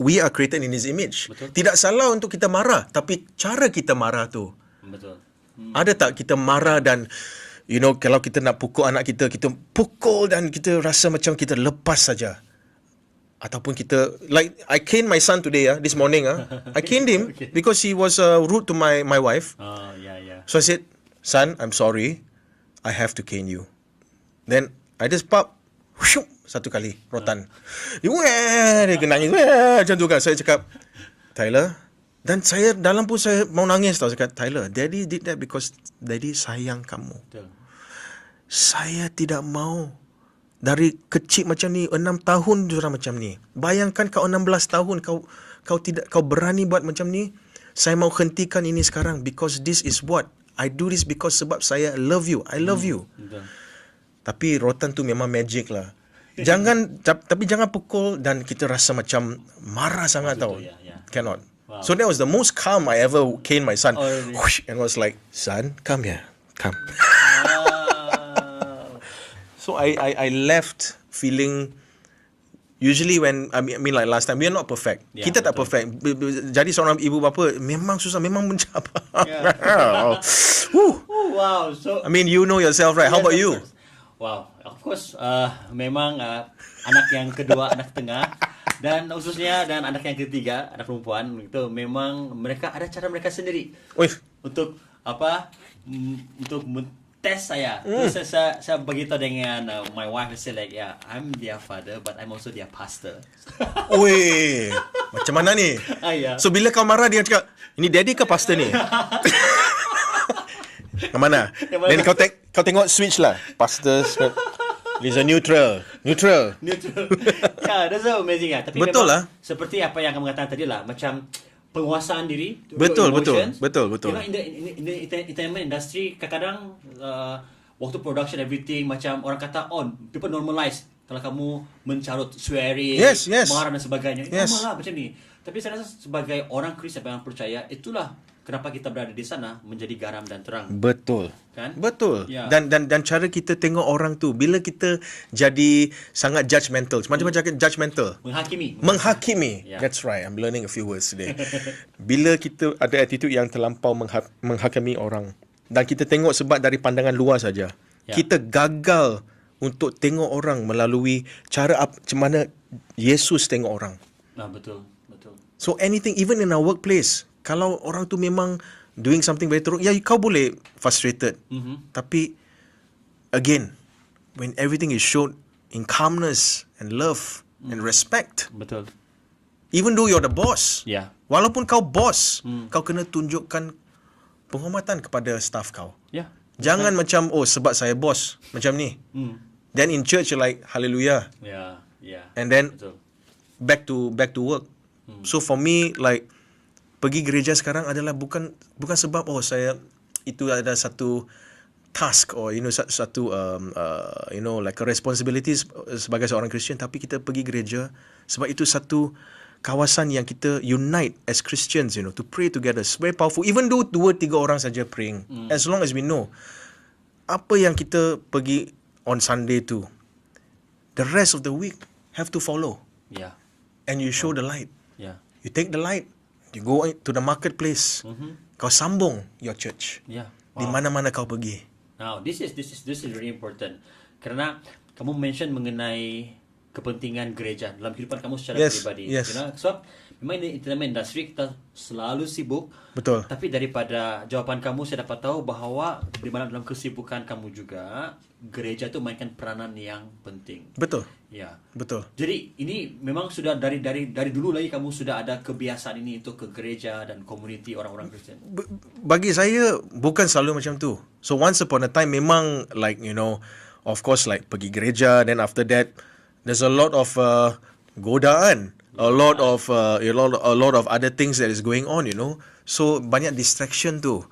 we are created in His image. Betul. Tidak salah untuk kita marah, tapi cara kita marah tu. Betul. Ada tak kita marah dan you know, kalau kita nak pukul anak kita, kita pukul dan kita rasa macam kita lepas saja. Ataupun kita, like I caned my son today, this morning. I caned him Okay. because he was rude to my wife. Oh, yeah. So I said, son, I'm sorry. I have to cane you. Then I just pop, whoosh, satu kali, rotan. Dia kena nangis, macam tu kan. Saya cakap, Tyler, dan saya dalam pun saya mau nangis tau. Saya cakap, Tyler, Daddy did that because Daddy sayang kamu. Betul. Saya tidak mau dari kecil macam ni, 6 tahun sudah macam ni. Bayangkan kau 16 tahun kau berani buat macam ni. Saya mau hentikan ini sekarang because this is what I do this because sebab saya love you. I love you. Betul. Tapi rotan tu memang magic lah. Tapi jangan pukul dan kita rasa macam marah sangat tau. yeah. Cannot. Wow. So that was the most calm I ever cane my son. Oh, really? Whoosh, and was like, son, come here. Come. Wow. So I left feeling, usually when I mean like last time, we are not perfect. Yeah, Kita tak betul. perfect. Jadi seorang ibu bapa memang susah, memang mencabar. Yeah. Whew. Oh, wow. So I mean, you know yourself, right? How yes, about of you? course. Wow, of course, memang anak yang kedua, anak tengah, dan khususnya dan anak yang ketiga, anak perempuan itu memang mereka ada cara mereka sendiri Wih, untuk untuk test saya. Terus saya beritahu dengan my wife, I say like, yeah, I'm their father, but I'm also their pastor. weh, macam mana ni? Yeah. So bila kau marah dia cakap, ini daddy ke pastor ni? Yang mana? Yang mana? Then kau tengok switch lah. Pastor, there's a neutral. Neutral. Yeah, that's so amazing lah. Tapi Betul memang lah. seperti apa yang kamu katakan tadi lah, macam penguasaan diri, Betul. emotions. Betul. You know, in the entertainment industry, kadang-kadang waktu production everything, macam orang kata, people normalize kalau kamu mencarut swearing, Yes. marah dan sebagainya. Yes. Normal lah macam ni. Tapi saya rasa sebagai orang Kristian yang percaya, itulah kenapa kita berada di sana, menjadi garam dan terang. Betul. Kan? Betul. Ya. Dan cara kita tengok orang tu, bila kita jadi sangat judgemental. Macam cakap judgemental. Menghakimi. Ya. That's right. I'm learning a few words today. Bila kita ada attitude yang terlampau menghakimi orang, dan kita tengok sebab dari pandangan luar saja, Ya. kita gagal untuk tengok orang melalui cara macam mana Yesus tengok orang. Betul. So anything, even in our workplace, kalau orang tu memang doing something very teruk, kau boleh frustrated. Tapi again, when everything is shown in calmness and love and respect, Betul. even though you're the boss, Ya. walaupun kau boss, kau kena tunjukkan penghormatan kepada staff kau. Ya. Jangan macam, sebab saya boss, macam ni. Then in church you're like, hallelujah. Ya. And then Betul. back to work. So for me, like, pergi gereja sekarang adalah bukan sebab saya itu ada satu task or satu like a responsibility sebagai seorang Kristian, tapi kita pergi gereja sebab itu satu kawasan yang kita unite as Christians, to pray together. It's very powerful. Even though 2-3 orang saja praying, as long as we know apa yang kita pergi on Sunday tu, the rest of the week have to follow. Ya. And you show the light. Ya. You take the light. You go to the marketplace. Kau sambung your church. Ya. Di mana-mana kau pergi. Now, this is very important. Kerana kamu mention mengenai kepentingan gereja dalam kehidupan kamu secara Yes, pribadi. yes. You know, sebab memang di entertainment industry kita selalu sibuk. Betul. Tapi daripada jawapan kamu saya dapat tahu bahawa di mana dalam kesibukan kamu juga gereja itu mainkan peranan yang penting. Betul. Ya. Betul. Jadi ini memang sudah dari dulu lagi kamu sudah ada kebiasaan ini untuk ke gereja dan komuniti orang-orang Kristen. Bagi saya bukan selalu macam tu. So once upon a time memang like you know, of course like pergi gereja, then after that there's a lot of godaan, a lot of other things that is going on, you know. So banyak distraction tu.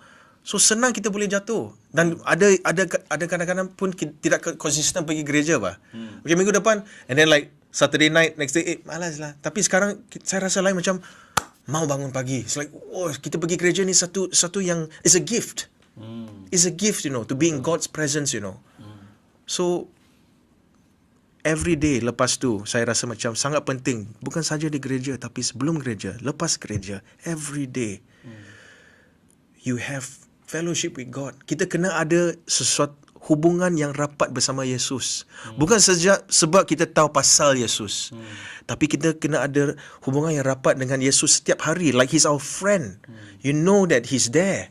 So senang kita boleh jatuh. Dan ada kadang-kadang pun tidak konsisten pergi gereja bah. Okay, minggu depan and then like Saturday night next day malas lah. Tapi sekarang saya rasa lain macam mau bangun pagi. It's like oh kita pergi gereja ni satu yang is a gift. It's a gift, you know, to be in God's presence, you know. So every day lepas tu saya rasa macam sangat penting, bukan saja di gereja tapi sebelum gereja, lepas gereja, every day you have fellowship with God. Kita kena ada sesuatu hubungan yang rapat bersama Yesus. Bukan saja sebab kita tahu pasal Yesus, tapi kita kena ada hubungan yang rapat dengan Yesus setiap hari, like He's our friend. You know that He's there,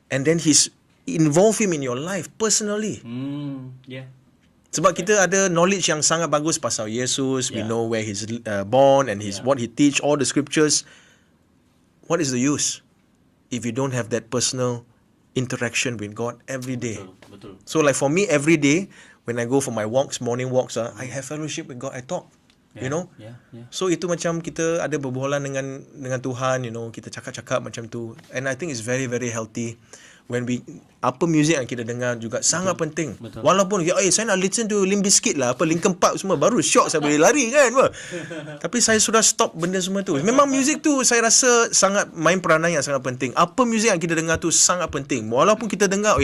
and then He's involve Him in your life personally. Yeah. Sebab kita ada knowledge yang sangat bagus pasal Yesus. We know where He's born and what He teach, all the scriptures. What is the use if you don't have that personal interaction with God every day? Betul. So like for me, every day when I go for my walks, morning walks, I have fellowship with God. I talk, you know. Yeah. So itu macam kita ada berbualan dengan Tuhan, you know. Kita cakap-cakap macam tu, and I think it's very very healthy. When apa music yang kita dengar juga sangat penting. Betul. Walaupun saya nak listen to Limp Bizkit lah, apa Linkin Park semua, baru shock saya boleh lari kan. Tapi saya sudah stop benda semua tu. Memang music tu saya rasa sangat main peranan yang sangat penting. Apa music yang kita dengar tu sangat penting. Walaupun kita dengar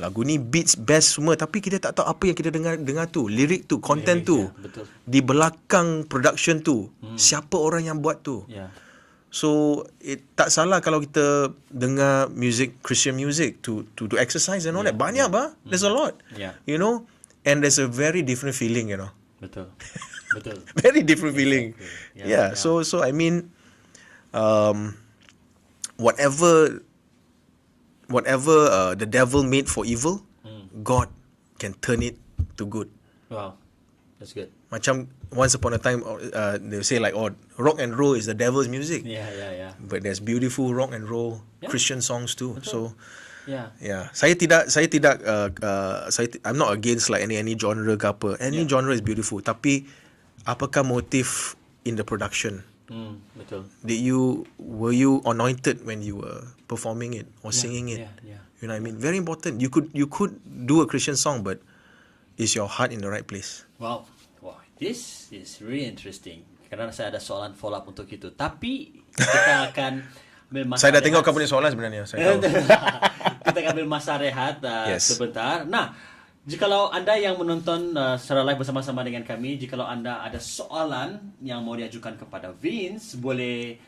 lagu ni beats best semua, tapi kita tak tahu apa yang kita dengar tu, lirik tu, content tu. Betul. Di belakang production tu, siapa orang yang buat tu. Yeah. So tak salah kalau kita dengar music, Christian music to exercise and all that. Banyak bah. There's a lot. Yeah. You know, and there's a very different feeling, you know. Betul. Very different feeling. Exactly. Yeah. So I mean, whatever the devil made for evil, God can turn it to good. Wow. That's good. Macam once upon a time, they say like, rock and roll is the devil's music. Yeah. But there's beautiful rock and roll Christian songs too. Betul. So Yeah. Saya tidak I'm not against like any genre ke apa. Any genre is beautiful. Tapi apakah motif in the production? Betul. Were you anointed when you were performing it or singing it? Yeah. You know what I mean? Very important. You could do a Christian song, but is your heart in the right place? Wow, this is really interesting. Kerana saya ada soalan follow up untuk itu. Tapi kita akan ambil masa Saya dah tengok rehat. kamu punya soalan sebenarnya. Saya tahu. Kita akan ambil masa rehat Yes. sebentar. Nah, jikalau anda yang menonton secara live bersama-sama dengan kami, jikalau anda ada soalan yang mau diajukan kepada Vince, boleh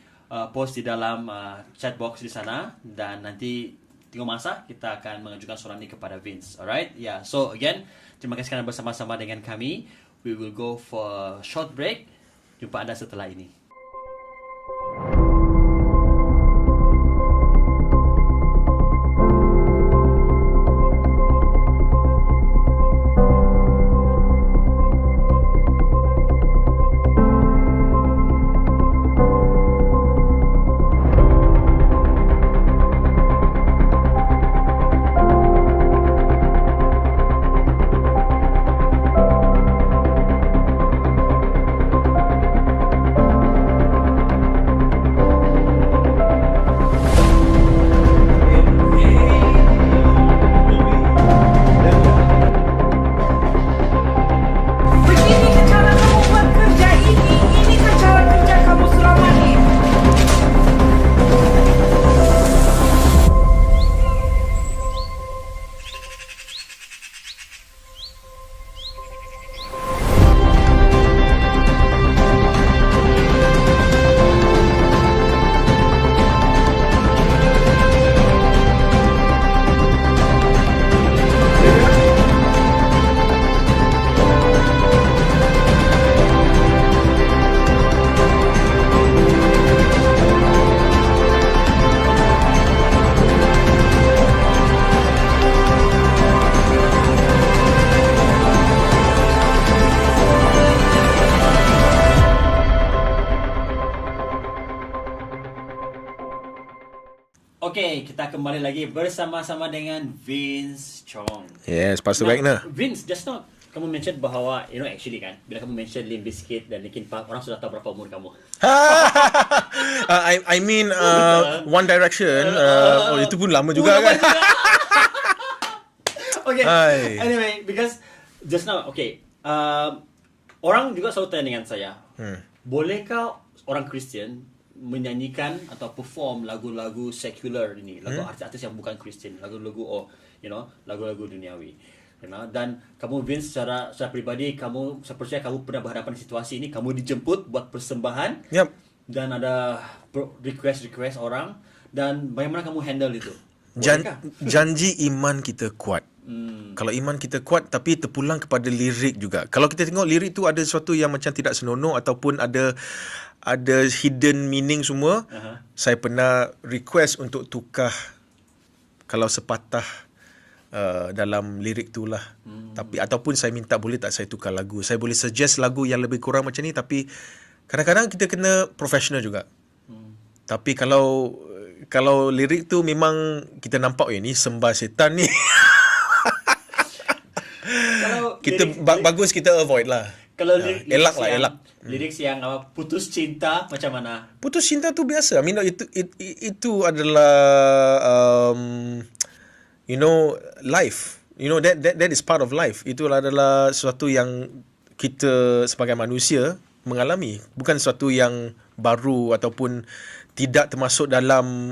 post di dalam chat box di sana, dan nanti tengok masa kita akan mengajukan soalan ini kepada Vince. Alright? Yeah. So again, terima kasih kerana bersama-sama dengan kami. We will go for a short break. Jumpa anda setelah ini. Okay, kita kembali lagi bersama-sama dengan Vince Chong. Yes, Pastor Wagner. Vince, just now kamu mention bahawa, actually kan, bila kamu mention Limp Bizkit dan Linkin Park, orang sudah tahu berapa umur kamu. I mean One Direction. Itu pun lama juga kan. Okay, Hai. anyway, because just now, orang juga selalu tanya dengan saya, bolehkah orang Kristian menyanyikan atau perform lagu-lagu sekular ini, lagu artis-artis yang bukan Kristian, lagu-lagu lagu-lagu duniawi. Dan kamu Vince secara pribadi, kamu saya percaya kamu pernah berhadapan situasi ini, kamu dijemput buat persembahan. Yep. Dan ada request orang, dan bagaimana kamu handle itu? Janji iman kita kuat. Kalau iman kita kuat tapi terpulang kepada lirik juga. Kalau kita tengok lirik tu ada sesuatu yang macam tidak senonoh ataupun ada hidden meaning semua. Saya pernah request untuk tukar kalau sepatah dalam lirik tu lah. Tapi ataupun saya minta boleh tak saya tukar lagu. Saya boleh suggest lagu yang lebih kurang macam ni, tapi kadang-kadang kita kena professional juga. Tapi kalau lirik tu memang kita nampak ni sembah setan ni. Bagus kita avoid lah. Kalau elak. Lirik yang putus cinta macam mana? Putus cinta tu biasa. I mean itu adalah life. That is part of life. Itu adalah sesuatu yang kita sebagai manusia mengalami, bukan sesuatu yang baru ataupun tidak termasuk dalam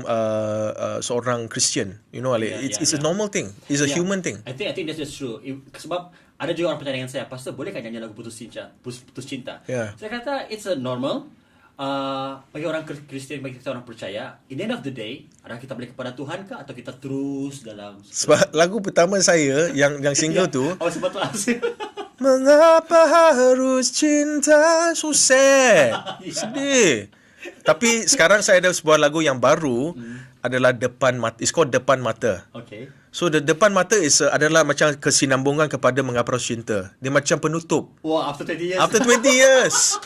seorang Christian. It's a normal thing. It's a human thing. I think that's just true. Sebab ada juga orang percaya dengan saya, Pastor, boleh kan nyanyi lagu putus cinta? Yeah. Saya kata it's a normal. Bagi orang Kristian, bagi kita orang percaya, in the end of the day, adakah kita balik kepada Tuhan ke atau kita terus dalam... Sebab lagu pertama saya yang single tu, sebab tu mengapa harus cinta, so sad, sedih. Tapi sekarang saya ada sebuah lagu yang baru, adalah Depan Mata. It's called Depan Mata. Okay. So the Depan Mata adalah macam kesinambungan kepada mengapa harus cinta. Dia macam penutup. Wow, after 20 years. After 20 years.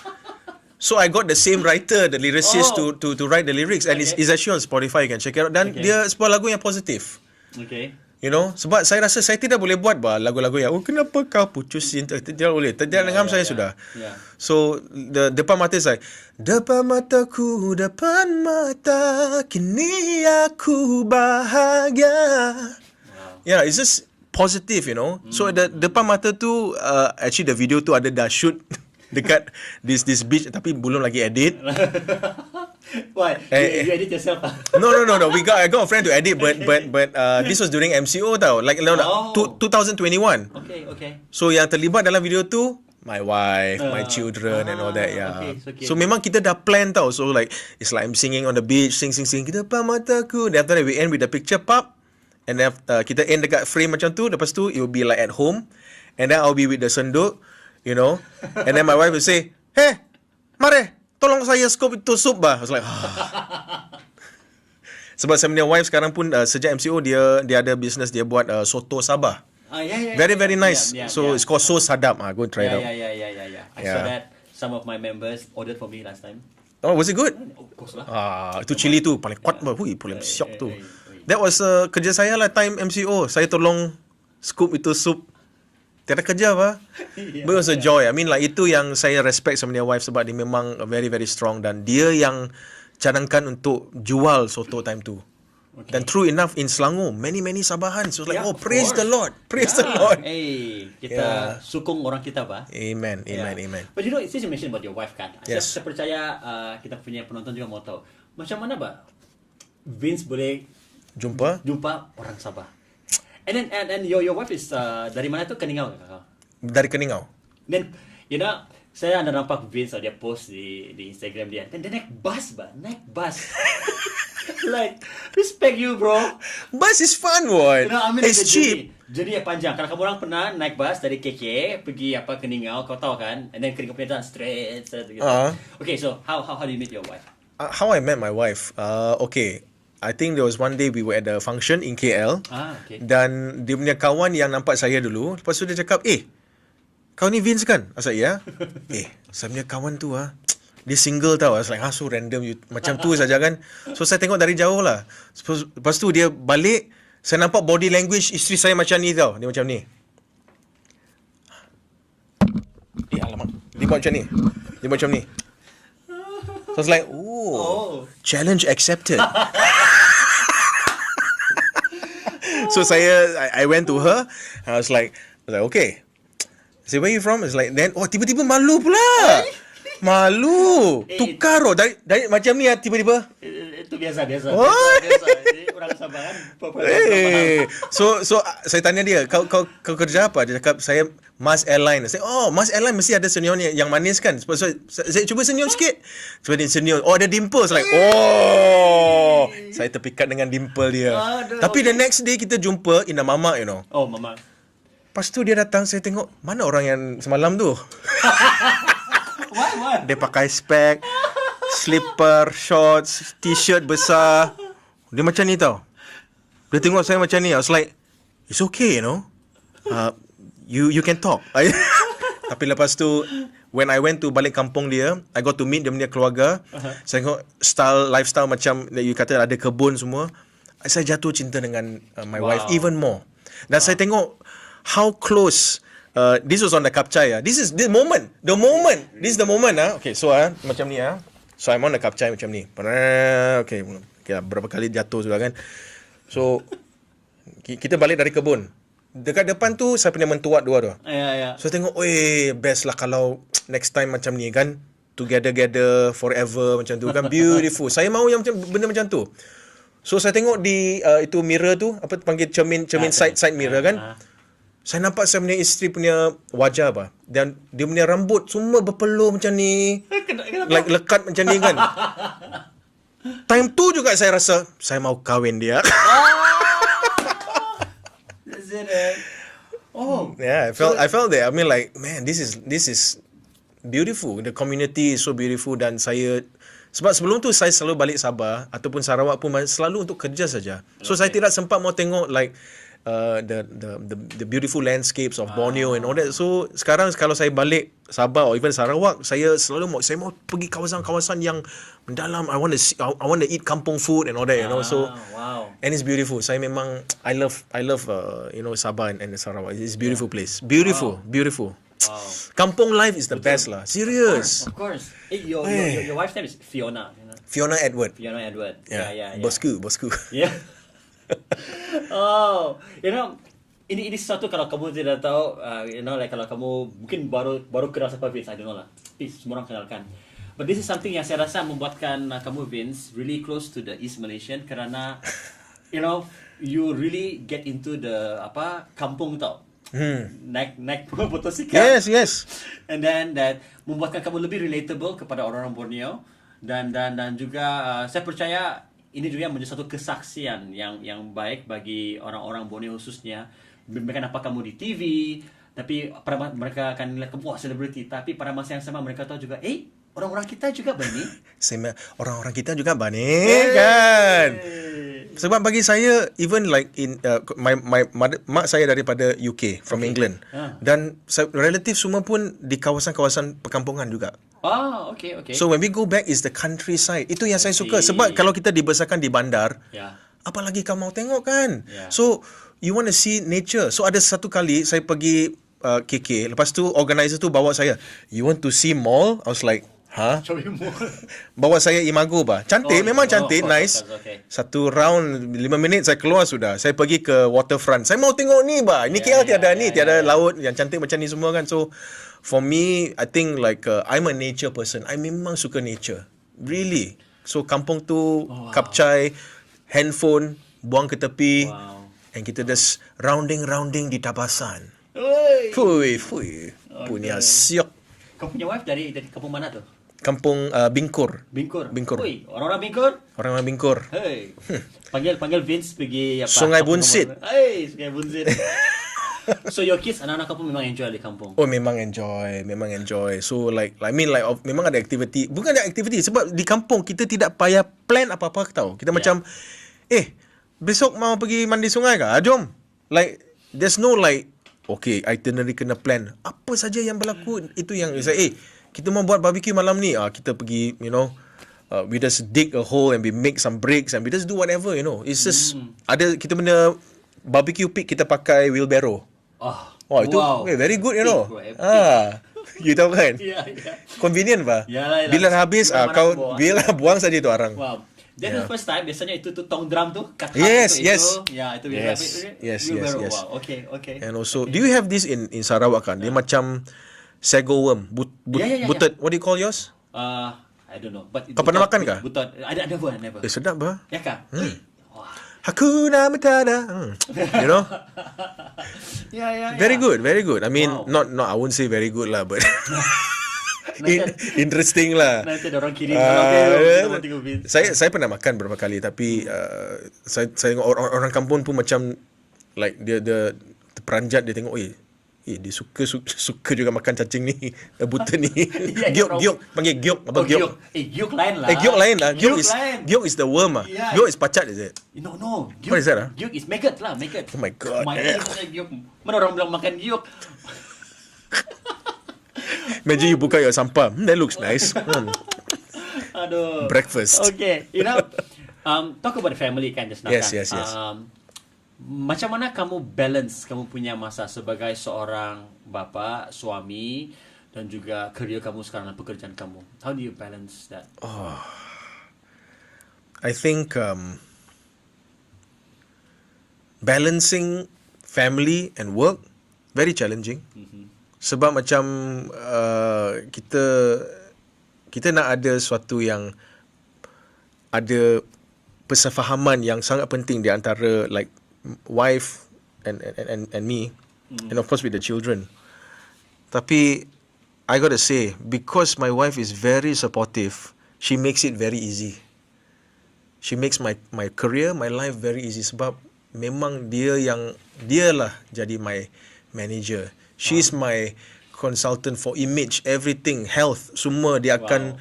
So I got the same writer, the lyricist to write the lyrics, and it's actually on Spotify, you can check it out. Dan dia sebuah lagu yang positif. Okay. Sebab saya rasa saya tidak boleh buat lagu-lagu yang kenapa kau putus cinta. Tidak boleh. Tidak dengar saya sudah. Yeah. So the Depan Mata is like, depan mataku, depan mata, kini aku bahagia. Wow. Yeah, it's just positive, So the Depan Mata tu, actually the video tu ada dah shoot dekat this beach, tapi belum lagi edit. Why? You edit yourself? No. I got a friend to edit, but this was during MCO tau, like 2021. Okay. So yang terlibat dalam video tu, my wife, my children and all that. Yeah. Okay. So memang kita dah plan tau. So like it's like I'm singing on the beach, sing. Depan mataku. Then after that we end with the picture pop, and then kita end dekat frame macam tu. Lepas tu it will be like at home, and then I'll be with the senduk. And then my wife will say, "Hey, mare, tolong saya scoop itu sup bah." I was like, Sebab saya punya wife sekarang pun sejak MCO dia ada business, dia buat soto Sabah. Very very nice. It's called So Sadap. Go try it out. Yeah. I saw that some of my members ordered for me last time. Oh, was it good? Of course lah. Itu cili tu paling kuat bah. Paling syok tu. That was kerja saya lah time MCO. Saya tolong scoop itu sup. Tiada kerja apa. But it was a joy. I mean like itu yang saya respect sama dia wife, sebab dia memang very very strong, dan dia yang cadangkan untuk jual soto time tu. Okay. Dan true enough in Selangor many Sabahan. So like praise the Lord. Praise the Lord. Kita sukung orang kita bah. Amen. But since you mentioned about your wife kan. Yes. Saya percaya kita punya penonton juga mau tahu macam mana bah Vince boleh jumpa orang Sabah. And then your wife is dari mana tu? Keningau ke kakak? Dari Keningau. Then saya ada nampak Vince dia post di Instagram dia. Dan dia naik bus bah, like respect you bro. Bus is fun what? It's cheap. Jadi panjang. Kalau kamu orang pernah naik bus dari KK pergi Keningau, kau tahu kan? And then Keningau punya jalan straight gitu. Okay, so how do you meet your wife? How I met my wife? Okay. I think there was one day we were at a function in KL. Okay. Dan dia punya kawan yang nampak saya dulu, lepas tu dia cakap, kau ni Vince kan? Saya ya. Saya punya kawan tu dia single tau. I was like, so random, macam tu saja kan. So saya tengok dari jauh lah. Lepas tu dia balik, saya nampak body language isteri saya macam ni tau. Dia macam ni. Alamak. Dia buat macam ni. Dia buat macam ni. So I was like, challenge accepted. So I went to her. I was like, okay. I said, where you from? It's like, then, tiba-tiba malu pula. Malu. Tukar dari macam ni tiba-tiba. Itu biasa. Biasa. Jadi orang Sabah kan. So saya tanya dia, kau kerja apa? Dia cakap, saya Mars Airline. Saya Mars Airline mesti ada senyum yang manis kan? So, saya cuba senyum sikit. Cuba dia senyum. Ada dimple. Like, saya terpikat dengan dimple dia. Tapi the next day kita jumpa in the mamak, you know. Oh, mamak. Lepas tu dia datang, saya tengok, mana orang yang semalam tu? What? Dia pakai spek, slipper, shorts, t-shirt besar. Dia macam ni tau. Dia tengok saya macam ni. I was like, it's okay, you know. You can talk. Tapi lepas tu, when I went to balik kampung dia, I got to meet dia punya keluarga. Saya tengok lifestyle macam you kata ada kebun semua. Saya jatuh cinta dengan my wife even more. Dan saya tengok how close. This was on the kapcai. This is the moment. This is the moment. Okay, so macam ni. So I'm on the kapcai macam ni. Okay, berapa kali jatuh sudah kan. So kita balik dari kebun. Dekat depan tu saya punya mentua dua tu. Ya. So tengok, best lah kalau next time macam ni kan. Together forever macam tu kan. Beautiful. Saya mahu yang benda macam tu. So saya tengok di itu mirror tu, apa panggil cermin side mirror kan. Saya nampak saya punya isteri punya wajah apa. Dan dia punya rambut semua berpeluh macam ni. Like lekat macam ni kan. Time tu juga saya rasa saya mau kahwin dia. Yeah, I felt that. I mean like, man, this is beautiful. The community is so beautiful. Dan saya, sebab sebelum tu saya selalu balik Sabah ataupun Sarawak pun selalu untuk kerja saja. So saya tidak sempat mau tengok like the beautiful landscapes of Borneo and all that. So sekarang kalau saya balik Sabah or even Sarawak, saya mau pergi kawasan-kawasan yang mendalam. I want to eat kampung food and all that, you know. So and it's beautiful. Saya memang I love you know, Sabah and Sarawak. It's a beautiful place. Beautiful. Wow. Kampung life is the best lah. Serious. Of course. Your wife's name is Fiona. You know? Fiona Edward. Yeah. Bosku. Yeah. You know, ini sesuatu kalau kamu tidak tahu, you know, like kalau kamu mungkin baru kenal siapa Vince, I don't know lah. Tapi semua orang kenalkan. But this is something yang saya rasa membuatkan kamu Vince really close to the East Malaysian kerana you know, you really get into the kampung tau. Naik motosikal. Yes. And then that membuatkan kamu lebih relatable kepada orang-orang Borneo dan juga saya percaya ini juga menjadi satu kesaksian yang baik bagi orang-orang Borneo khususnya. Mereka nampak kamu di TV, tapi mereka akan lihat kamu selebriti, tapi pada masa yang sama mereka tahu juga, orang-orang kita juga bani. Orang-orang kita juga bani kan. Sebab bagi saya, even like in my mak saya daripada UK from England, dan relatif semua pun di kawasan-kawasan perkampungan juga. Okay. So when we go back is the countryside. Itu yang saya suka. Sebab kalau kita dibesarkan di bandar, apa lagi kau mau tengok kan? So you want to see nature. So ada satu kali saya pergi KK, lepas tu organizer tu bawa saya, you want to see mall? I was like, bawa saya Imago bah. Cantik, memang cantik, nice. Okay. Satu round 5 minit saya keluar sudah. Saya pergi ke waterfront. Saya mau tengok ni bah. Ni KL tiada laut yang cantik macam ni semua kan. So for me, I think like I'm a nature person. I memang suka nature. Really. So kampung tu, kapcai, handphone, buang ke tepi. And kita just rounding di tabasan. Fui. Punya siok. Kau punya wife dari kampung mana tu? Kampung Bingkur. Ui, orang-orang Bingkur? Orang-orang Bingkur. Hey. Panggil Vince pergi Sungai Bunsit. Sungai Bunsit. So your kids, anak-anak kampung memang enjoy di kampung? Memang enjoy. So like I mean like memang ada aktiviti. Bukan ada aktiviti, sebab di kampung kita tidak payah plan apa-apa tau. Kita macam besok mau pergi mandi sungai kah? Jom. Like there's no like okay, itinerary kena plan. Apa saja yang berlaku itu yang saya kita mau buat barbecue malam ni, kita pergi, you know, we just dig a hole and we make some bricks and we just do whatever, you know. It's just ada kita punya barbecue pit kita pakai wheelbarrow. Oh, itu very good, you know. Big, bro, You tahu kan? Ya. Convenient ba? Yalah. Bila dah habis, kau buang saja tu arang. Wow. Then the first time biasanya itu tong drum tu cut Yes. Ya, itu Yes. Wow. Okay. And also, do you have this in Sarawak kan? Dia macam sago worm, Yeah. butet. What do you call yours? I don't know. But Kau pernah makan kah? Butot. Ada pun, never. Sedap ba? Ya kah? Wah. Hakuna Matata. You know? Ya. Very good. I mean, Wow. not I won't say very good lah, but interesting lah. Nanti ada orang kirim kalau Saya pernah makan beberapa kali, tapi saya tengok orang kampung pun macam like dia terperanjat, dia tengok dia suka juga makan cacing ni, buta ni. Giok panggil giok apa giok? Giok lain lah. Giok is the worm ah. Yeah. Giok is pacat, is it? No. What is that ah? Giok is maggot lah, maggot. Oh my god. Giok. Mana orang bilang makan giok? Imagine you buka your sampah. That looks nice. Aduh. Breakfast. Okay, you know, talk about the family kan just now. Yes. Macam mana kamu balance kamu punya masa sebagai seorang bapa, suami, dan juga career kamu sekarang dan pekerjaan kamu? How do you balance that? I think balancing family and work very challenging. Sebab macam kita nak ada sesuatu yang ada persefahaman yang sangat penting di antara like wife and me, and of course with the children. Tapi I gotta say, because my wife is very supportive, she makes it very easy. She makes my career, my life very easy. Sebab memang dialah jadi my manager. She's my consultant for image, everything, health, semua dia akan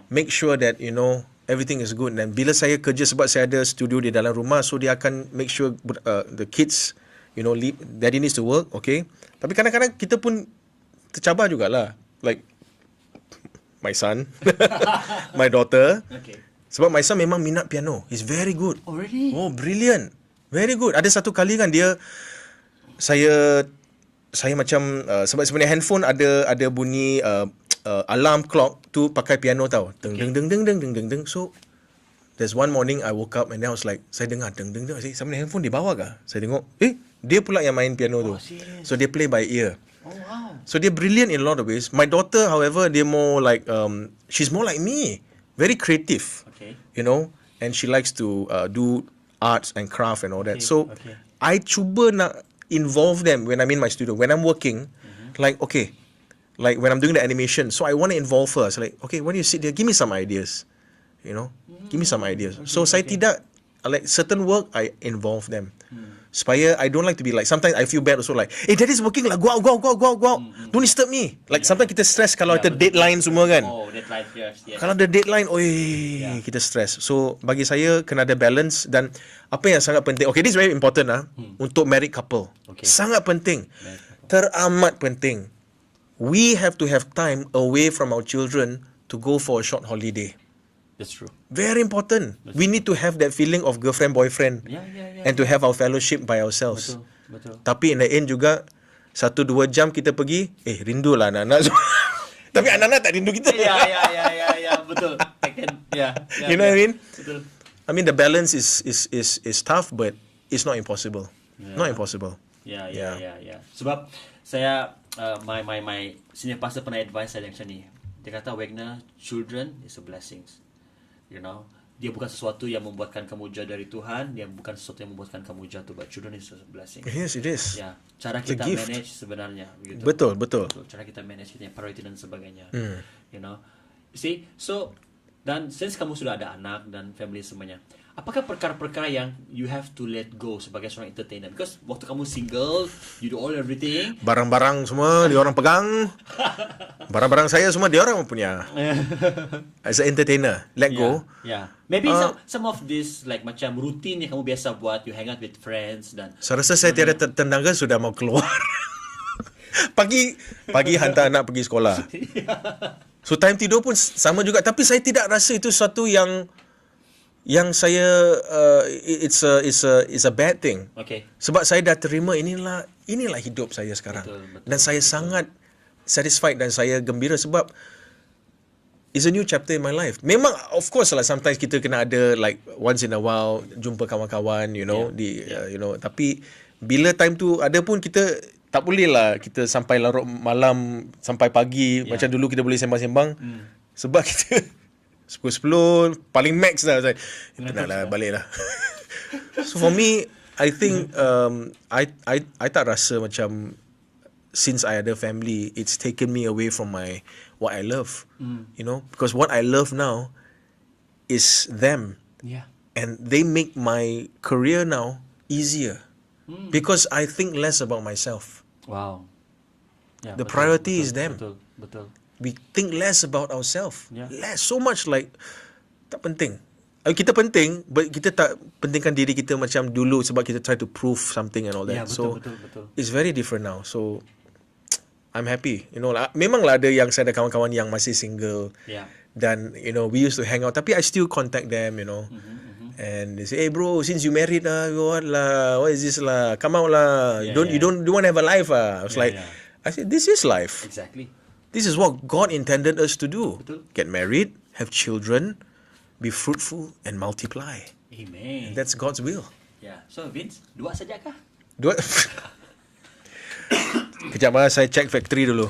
make sure that, you know, everything is good. Dan bila saya kerja, sebab saya ada studio di dalam rumah, so dia akan make sure the kids, you know, daddy needs to work, okay. Tapi kadang-kadang kita pun tercabar jugalah, like my son, my daughter. Okay. Sebab my son memang minat piano. He's very good. Oh, really? Oh, brilliant. Very good. Ada satu kali kan saya macam sebab sebenarnya handphone ada bunyi alarm clock tu pakai piano tau. Deng deng deng deng deng deng deng deng. So there's one morning I woke up and then I was like, saya dengar deng deng deng. Saya sebenarnya handphone di bawah kah? Saya tengok, dia pula yang main piano tu. Serious? So dia play by ear. Oh, wow. So dia brilliant in a lot of ways. My daughter, however, dia more like she's more like me. Very creative. Okay. You know, and she likes to do arts and craft and all that. So I cuba nak involve them when I'm in my studio. When I'm working, like when I'm doing the animation, so I want to involve her. So like, okay, when you sit there, give me some ideas. You know, give me some ideas. So saya tidak like certain work, I involve them. Supaya I don't like to be like, sometimes I feel bad also like, daddy's working lah, go out. Don't disturb me. Like sometimes kita stress kalau ada deadline semua kan. Oh, deadline, yes. Kalau ada deadline, kita stress. So bagi saya kena ada balance. Dan apa yang sangat penting, okay, this is very important untuk married couple. Okay. Sangat penting. Teramat penting. We have to have time away from our children to go for a short holiday. That's true. Very important. We need to have that feeling of girlfriend, boyfriend. Yeah. And to have our fellowship by ourselves. Betul. Tapi in the end juga 1-2 jam kita pergi, rindulah anak-anak. Tapi anak-anak tak rindu kita. Ya, betul. You know what I mean? Betul. I mean the balance is tough, but it's not impossible. Not impossible. Ya. Sebab saya my senior pastor pernah advise saya macam ni. Dia kata, Wagner, children is a blessings. You know, dia bukan sesuatu yang membuatkan kamu jauh dari Tuhan, dia bukan sesuatu yang membuatkan kamu jatuh, but children is a blessing. Yes, it is. Ya, cara kita manage sebenarnya begitu. Betul. Cara kita manage kita priority dan sebagainya. You know. You see, so dan since kamu sudah ada anak dan family semuanya, apakah perkara-perkara yang you have to let go sebagai seorang entertainer? Because waktu kamu single, you do all everything. Barang-barang semua dia orang pegang. Barang-barang saya semua dia orang punya. As an entertainer, let go. Yeah. Maybe some of this like macam routine yang kamu biasa buat, you hang out with friends dan Saya rasa saya tiada tenaga sudah mau keluar. Pagi hantar anak pergi sekolah. So time tidur pun sama juga, tapi saya tidak rasa itu sesuatu yang saya it's a bad thing. Okay. Sebab saya dah terima inilah hidup saya sekarang. Betul, Dan saya sangat satisfied dan saya gembira sebab it's a new chapter in my life. Memang of course lah sometimes kita kena ada like once in a while jumpa kawan-kawan, you know, tapi bila time tu ada pun kita tak boleh lah kita sampai larut malam sampai pagi macam dulu kita boleh sembang-sembang sebab kita 10 paling max dah saya. Penatlah balik lah. So for me I think I tak rasa macam since I ada family it's taken me away from what I love. You know, because what I love now is them. Yeah. And they make my career now easier. Because I think less about myself. Wow. Yeah, The priority is them. Betul. We think less about ourselves. Yeah. Less, so much like tak penting. Kita penting, but kita tak pentingkan diri kita macam dulu sebab kita try to prove something and all that. Yeah, betul. It's very different now. So I'm happy. You know, memanglah ada yang saya ada kawan-kawan yang masih single. Yeah. Dan you know, we used to hang out. Tapi I still contact them, you know. And they say, hey bro, since you married what is this lah? Come out lah. Yeah, You don't want to have a life I was like, yeah. I said, this is life. Exactly. This is what God intended us to do. Betul. Get married, have children, be fruitful and multiply. Amen. That's God's will. Yeah. So Vince, 2 saja kah? Dua. Kejap saya check factory dulu.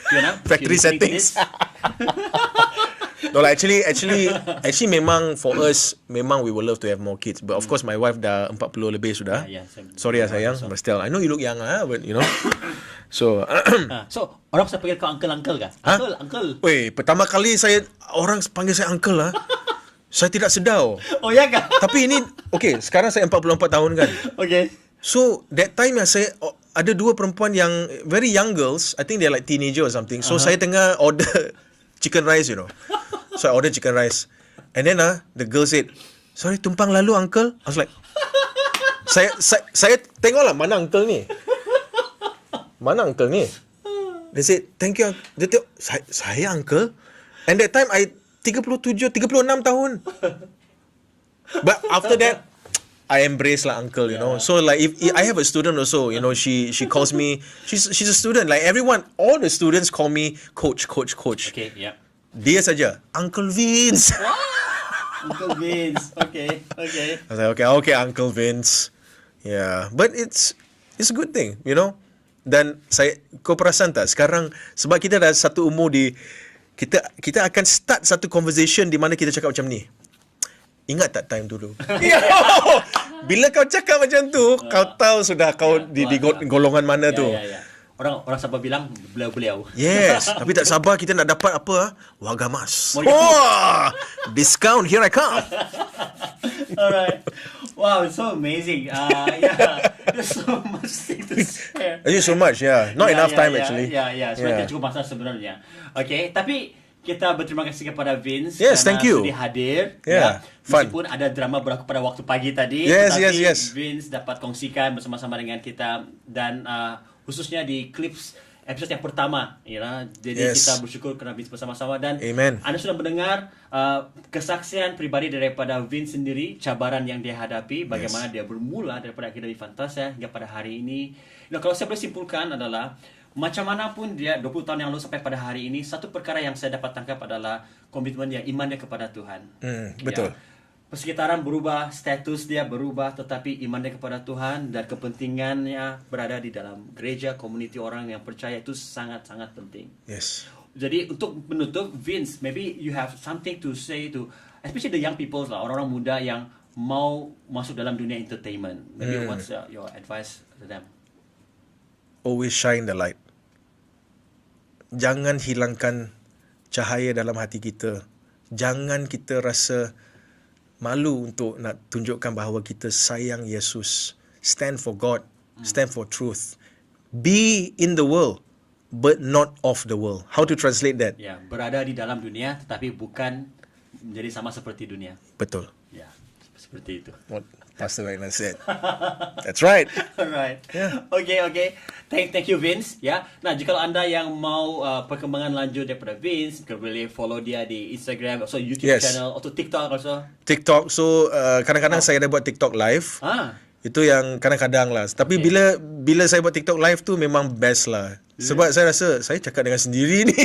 Fiona, Factory you listening to settings. this? No lah, actually memang for us memang we would love to have more kids, but of course my wife dah 40 lebih sudah. Yeah, Sorry sayang, but still I know you look young but you know. So So, orang saya panggil kau uncle kah? Ha? Uncle. weh, pertama kali orang panggil saya uncle saya tidak sedar. Oh ya kah? Tapi ini okay, sekarang saya 44 tahun kan. Okay. So that time saya ada 2 perempuan yang very young girls, I think they're like teenager or something. So saya tengah order chicken rice, you know. So I ordered chicken rice. And then the girl said, sorry, tumpang lalu uncle. I was like, saya tengoklah mana uncle ni. Mana uncle ni? They said, thank you. Dia tengok, saya uncle? And that time I 36 tahun. But after that, I embrace lah uncle, you know. So like if I have a student also, you know, she calls me, she's a student. Like everyone, all the students call me coach. Okay, yeah. Dia saja, Uncle Vince. Uncle Vince. Okay. I was like, okay, Uncle Vince. Yeah, but it's a good thing, you know. Dan kau perasan tak sekarang sebab kita dah satu umur kita akan start satu conversation di mana kita cakap macam ni. Ingat tak time dulu? Bila kau cakap macam tu, kau tahu sudah kau di golongan mana tu. Ya. Orang sabar bilang beliau. Yes, tapi tak sabar kita nak dapat apa? Wagamas. Wah, discount, here I come. Alright. Wow, it's so amazing. Yeah, there's so much thing to share. There's so much, yeah. Not enough time actually. Ya. Sebenarnya cukup masa sebenarnya. Okay, tapi kita berterima kasih kepada Vince Yes, kerana thank you. sudi hadir. Yeah, fun. Meskipun ada drama berlaku pada waktu pagi tadi, Yes, tetapi yes. Vince dapat kongsikan bersama-sama dengan kita dan khususnya di clips episode yang pertama, jadi Yes. kita bersyukur kerana Vince bersama-sama dan Amen. anda sudah mendengar kesaksian pribadi daripada Vince sendiri, cabaran yang dia hadapi, bagaimana dia bermula daripada Akademi Fantasia hingga pada hari ini. Kalau saya boleh simpulkan adalah macam mana pun dia 20 tahun yang lalu sampai pada hari ini, satu perkara yang saya dapat tangkap adalah komitmen dia, imannya kepada Tuhan. Betul. Ya. Persekitaran berubah, status dia berubah, tetapi imannya kepada Tuhan dan kepentingannya berada di dalam gereja, komuniti orang yang percaya itu sangat-sangat penting. Yes. Jadi untuk menutup, Vince, maybe you have something to say to, especially the young people lah, orang-orang muda yang mau masuk dalam dunia entertainment. Maybe what's your advice to them? Always shine the light. Jangan hilangkan cahaya dalam hati kita. Jangan kita rasa malu untuk nak tunjukkan bahawa kita sayang Yesus. Stand for God. Stand for truth. Be in the world, but not of the world. How to translate that? Ya, berada di dalam dunia tetapi bukan menjadi sama seperti dunia. Betul. Ya. Seperti itu. What Pastor Wagner said. That's right. Alright. Yeah. Okay. Thank you Vince. Ya. Nah, jika anda yang mau perkembangan lanjut daripada Vince, boleh follow dia di Instagram, also YouTube Yes. channel, atau TikTok also. TikTok. So kadang-kadang saya ada buat TikTok live. Itu yang kadang-kadang lah. Tapi bila saya buat TikTok live tu memang best lah. Sebab saya rasa saya cakap dengan sendiri ni.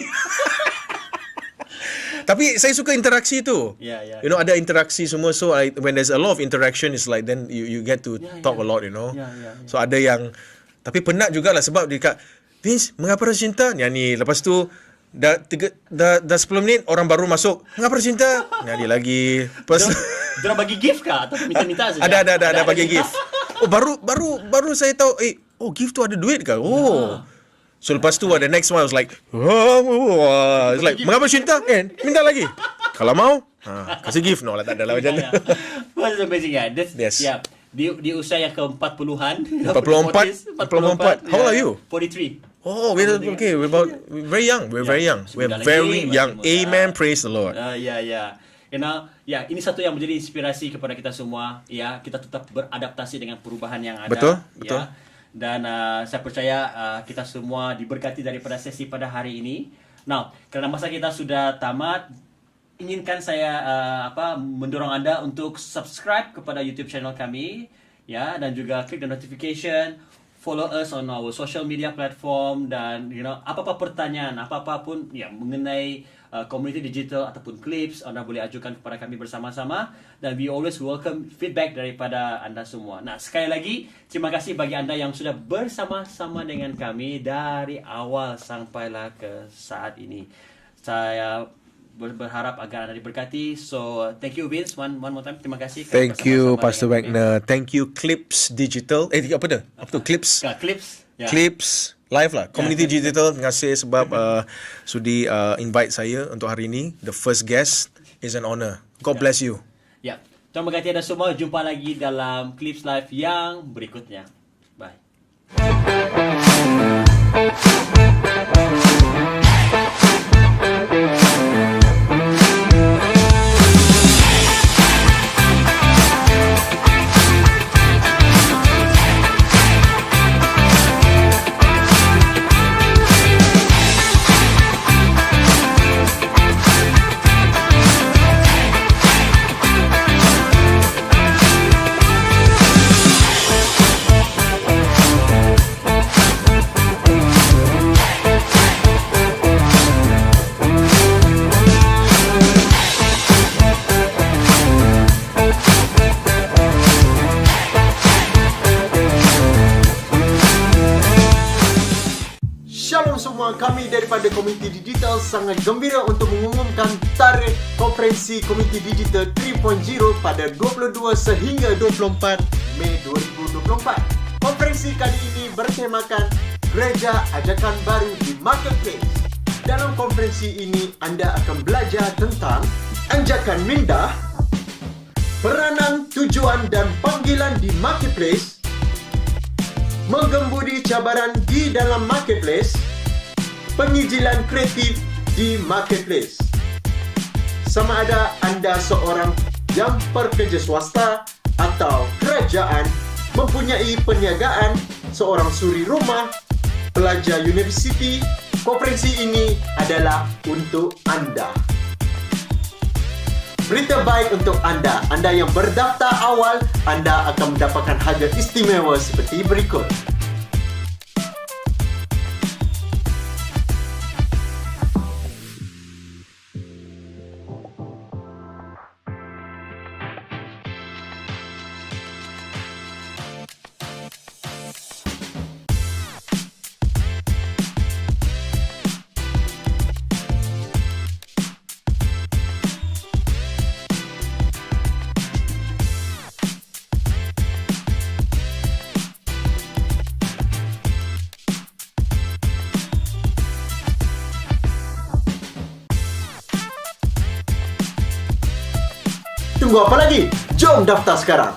Tapi saya suka interaksi tu. Yeah. You know, ada interaksi semua. So when there's a lot of interaction, it's like then you get to talk a lot, you know. Yeah. So ada yang, tapi penat jugalah sebab dia kat, Vince, mengapa rasa cinta? Nyanyi. Lepas tu dah 10 minit orang baru masuk. Mengapa rasa cinta? Nyanyi lagi. Lepas Diorang bagi gift kah? Atau minta-minta saja? ada bagi gift. Oh baru saya tahu, gift tu ada duit kah? Oh. So lepas tu the next one was like, it's like, mengapa cinta? Minta lagi. Kalau mau, kasih gift. No lah, tak ada lah macam tu. What's amazing ya? Yes. Yeah. Di usia yang ke-40-an. 44. How old are you? 43. Oh, we're very young. We're very young. We're very young. Amen. Praise the Lord. Ya. You know, ini satu yang menjadi inspirasi kepada kita semua. Ya, kita tetap beradaptasi dengan perubahan yang ada. Betul. Ya. Dan saya percaya kita semua diberkati daripada sesi pada hari ini. Now, kerana masa kita sudah tamat, inginkan saya mendorong anda untuk subscribe kepada YouTube channel kami, ya, dan juga klik the notification, follow us on our social media platform, dan apa-apa pertanyaan, apa-apa pun yang mengenai community digital ataupun clips, anda boleh ajukan kepada kami bersama-sama, dan we always welcome feedback daripada anda semua. Nah, sekali lagi terima kasih bagi anda yang sudah bersama-sama dengan kami dari awal sampailah ke saat ini. Saya berharap agar anda diberkati. So thank you Vince, one more time, terima kasih. Thank you Pastor Wagner. Thank you Clips Digital. Apa tu? Clips. Clips. Yeah. Clips live lah. Community Digital. Terima kasih sebab sudi invite saya untuk hari ini. The first guest is an honor. God bless you. Ya. Terima kasih anda semua. Jumpa lagi dalam Clips Live yang berikutnya. Bye. Shalom semua, kami daripada Komuniti Digital sangat gembira untuk mengumumkan tarikh konferensi Komuniti Digital 3.0 pada 22 sehingga 24 Mei 2024. Konferensi kali ini bertemakan Gereja Ajakan Baru di Marketplace. Dalam konferensi ini, anda akan belajar tentang anjakan minda, peranan, tujuan dan panggilan di Marketplace, menggembudi cabaran di dalam Marketplace, penginjilan kreatif di Marketplace. Sama ada anda seorang yang pekerja swasta atau kerajaan, mempunyai perniagaan, seorang suri rumah, pelajar universiti, konferensi ini adalah untuk anda. Berita baik untuk anda. Anda yang berdaftar awal, anda akan mendapatkan harga istimewa seperti berikut. Tunggu apa lagi? Jom daftar sekarang.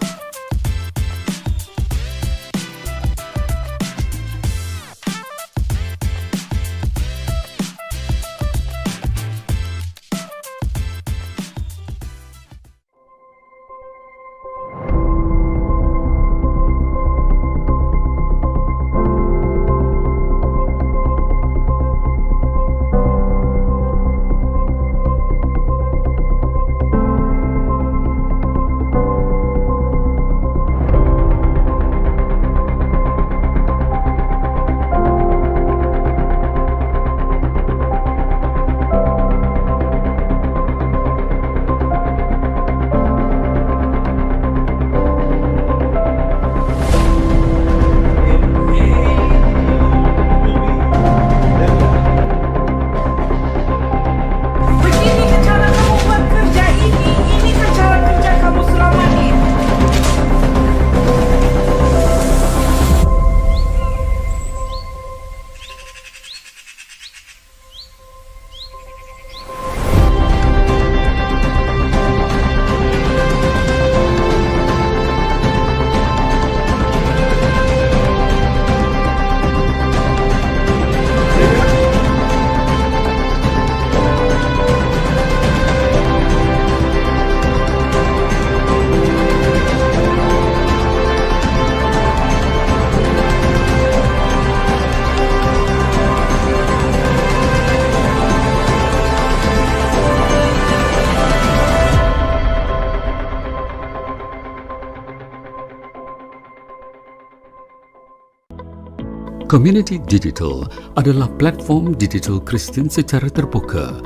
Community Digital adalah platform digital Kristian secara terbuka,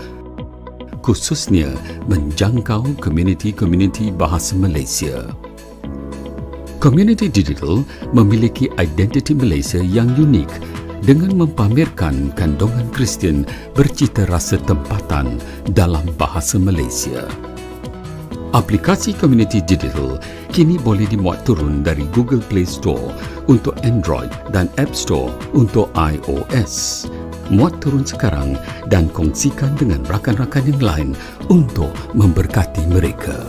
khususnya menjangkau komuniti-komuniti bahasa Malaysia. Community Digital memiliki identiti Malaysia yang unik dengan mempamerkan kandungan Kristian bercita rasa tempatan dalam bahasa Malaysia. Aplikasi Community Digital kini boleh dimuat turun dari Google Play Store untuk Android dan App Store untuk iOS. Muat turun sekarang dan kongsikan dengan rakan-rakan yang lain untuk memberkati mereka.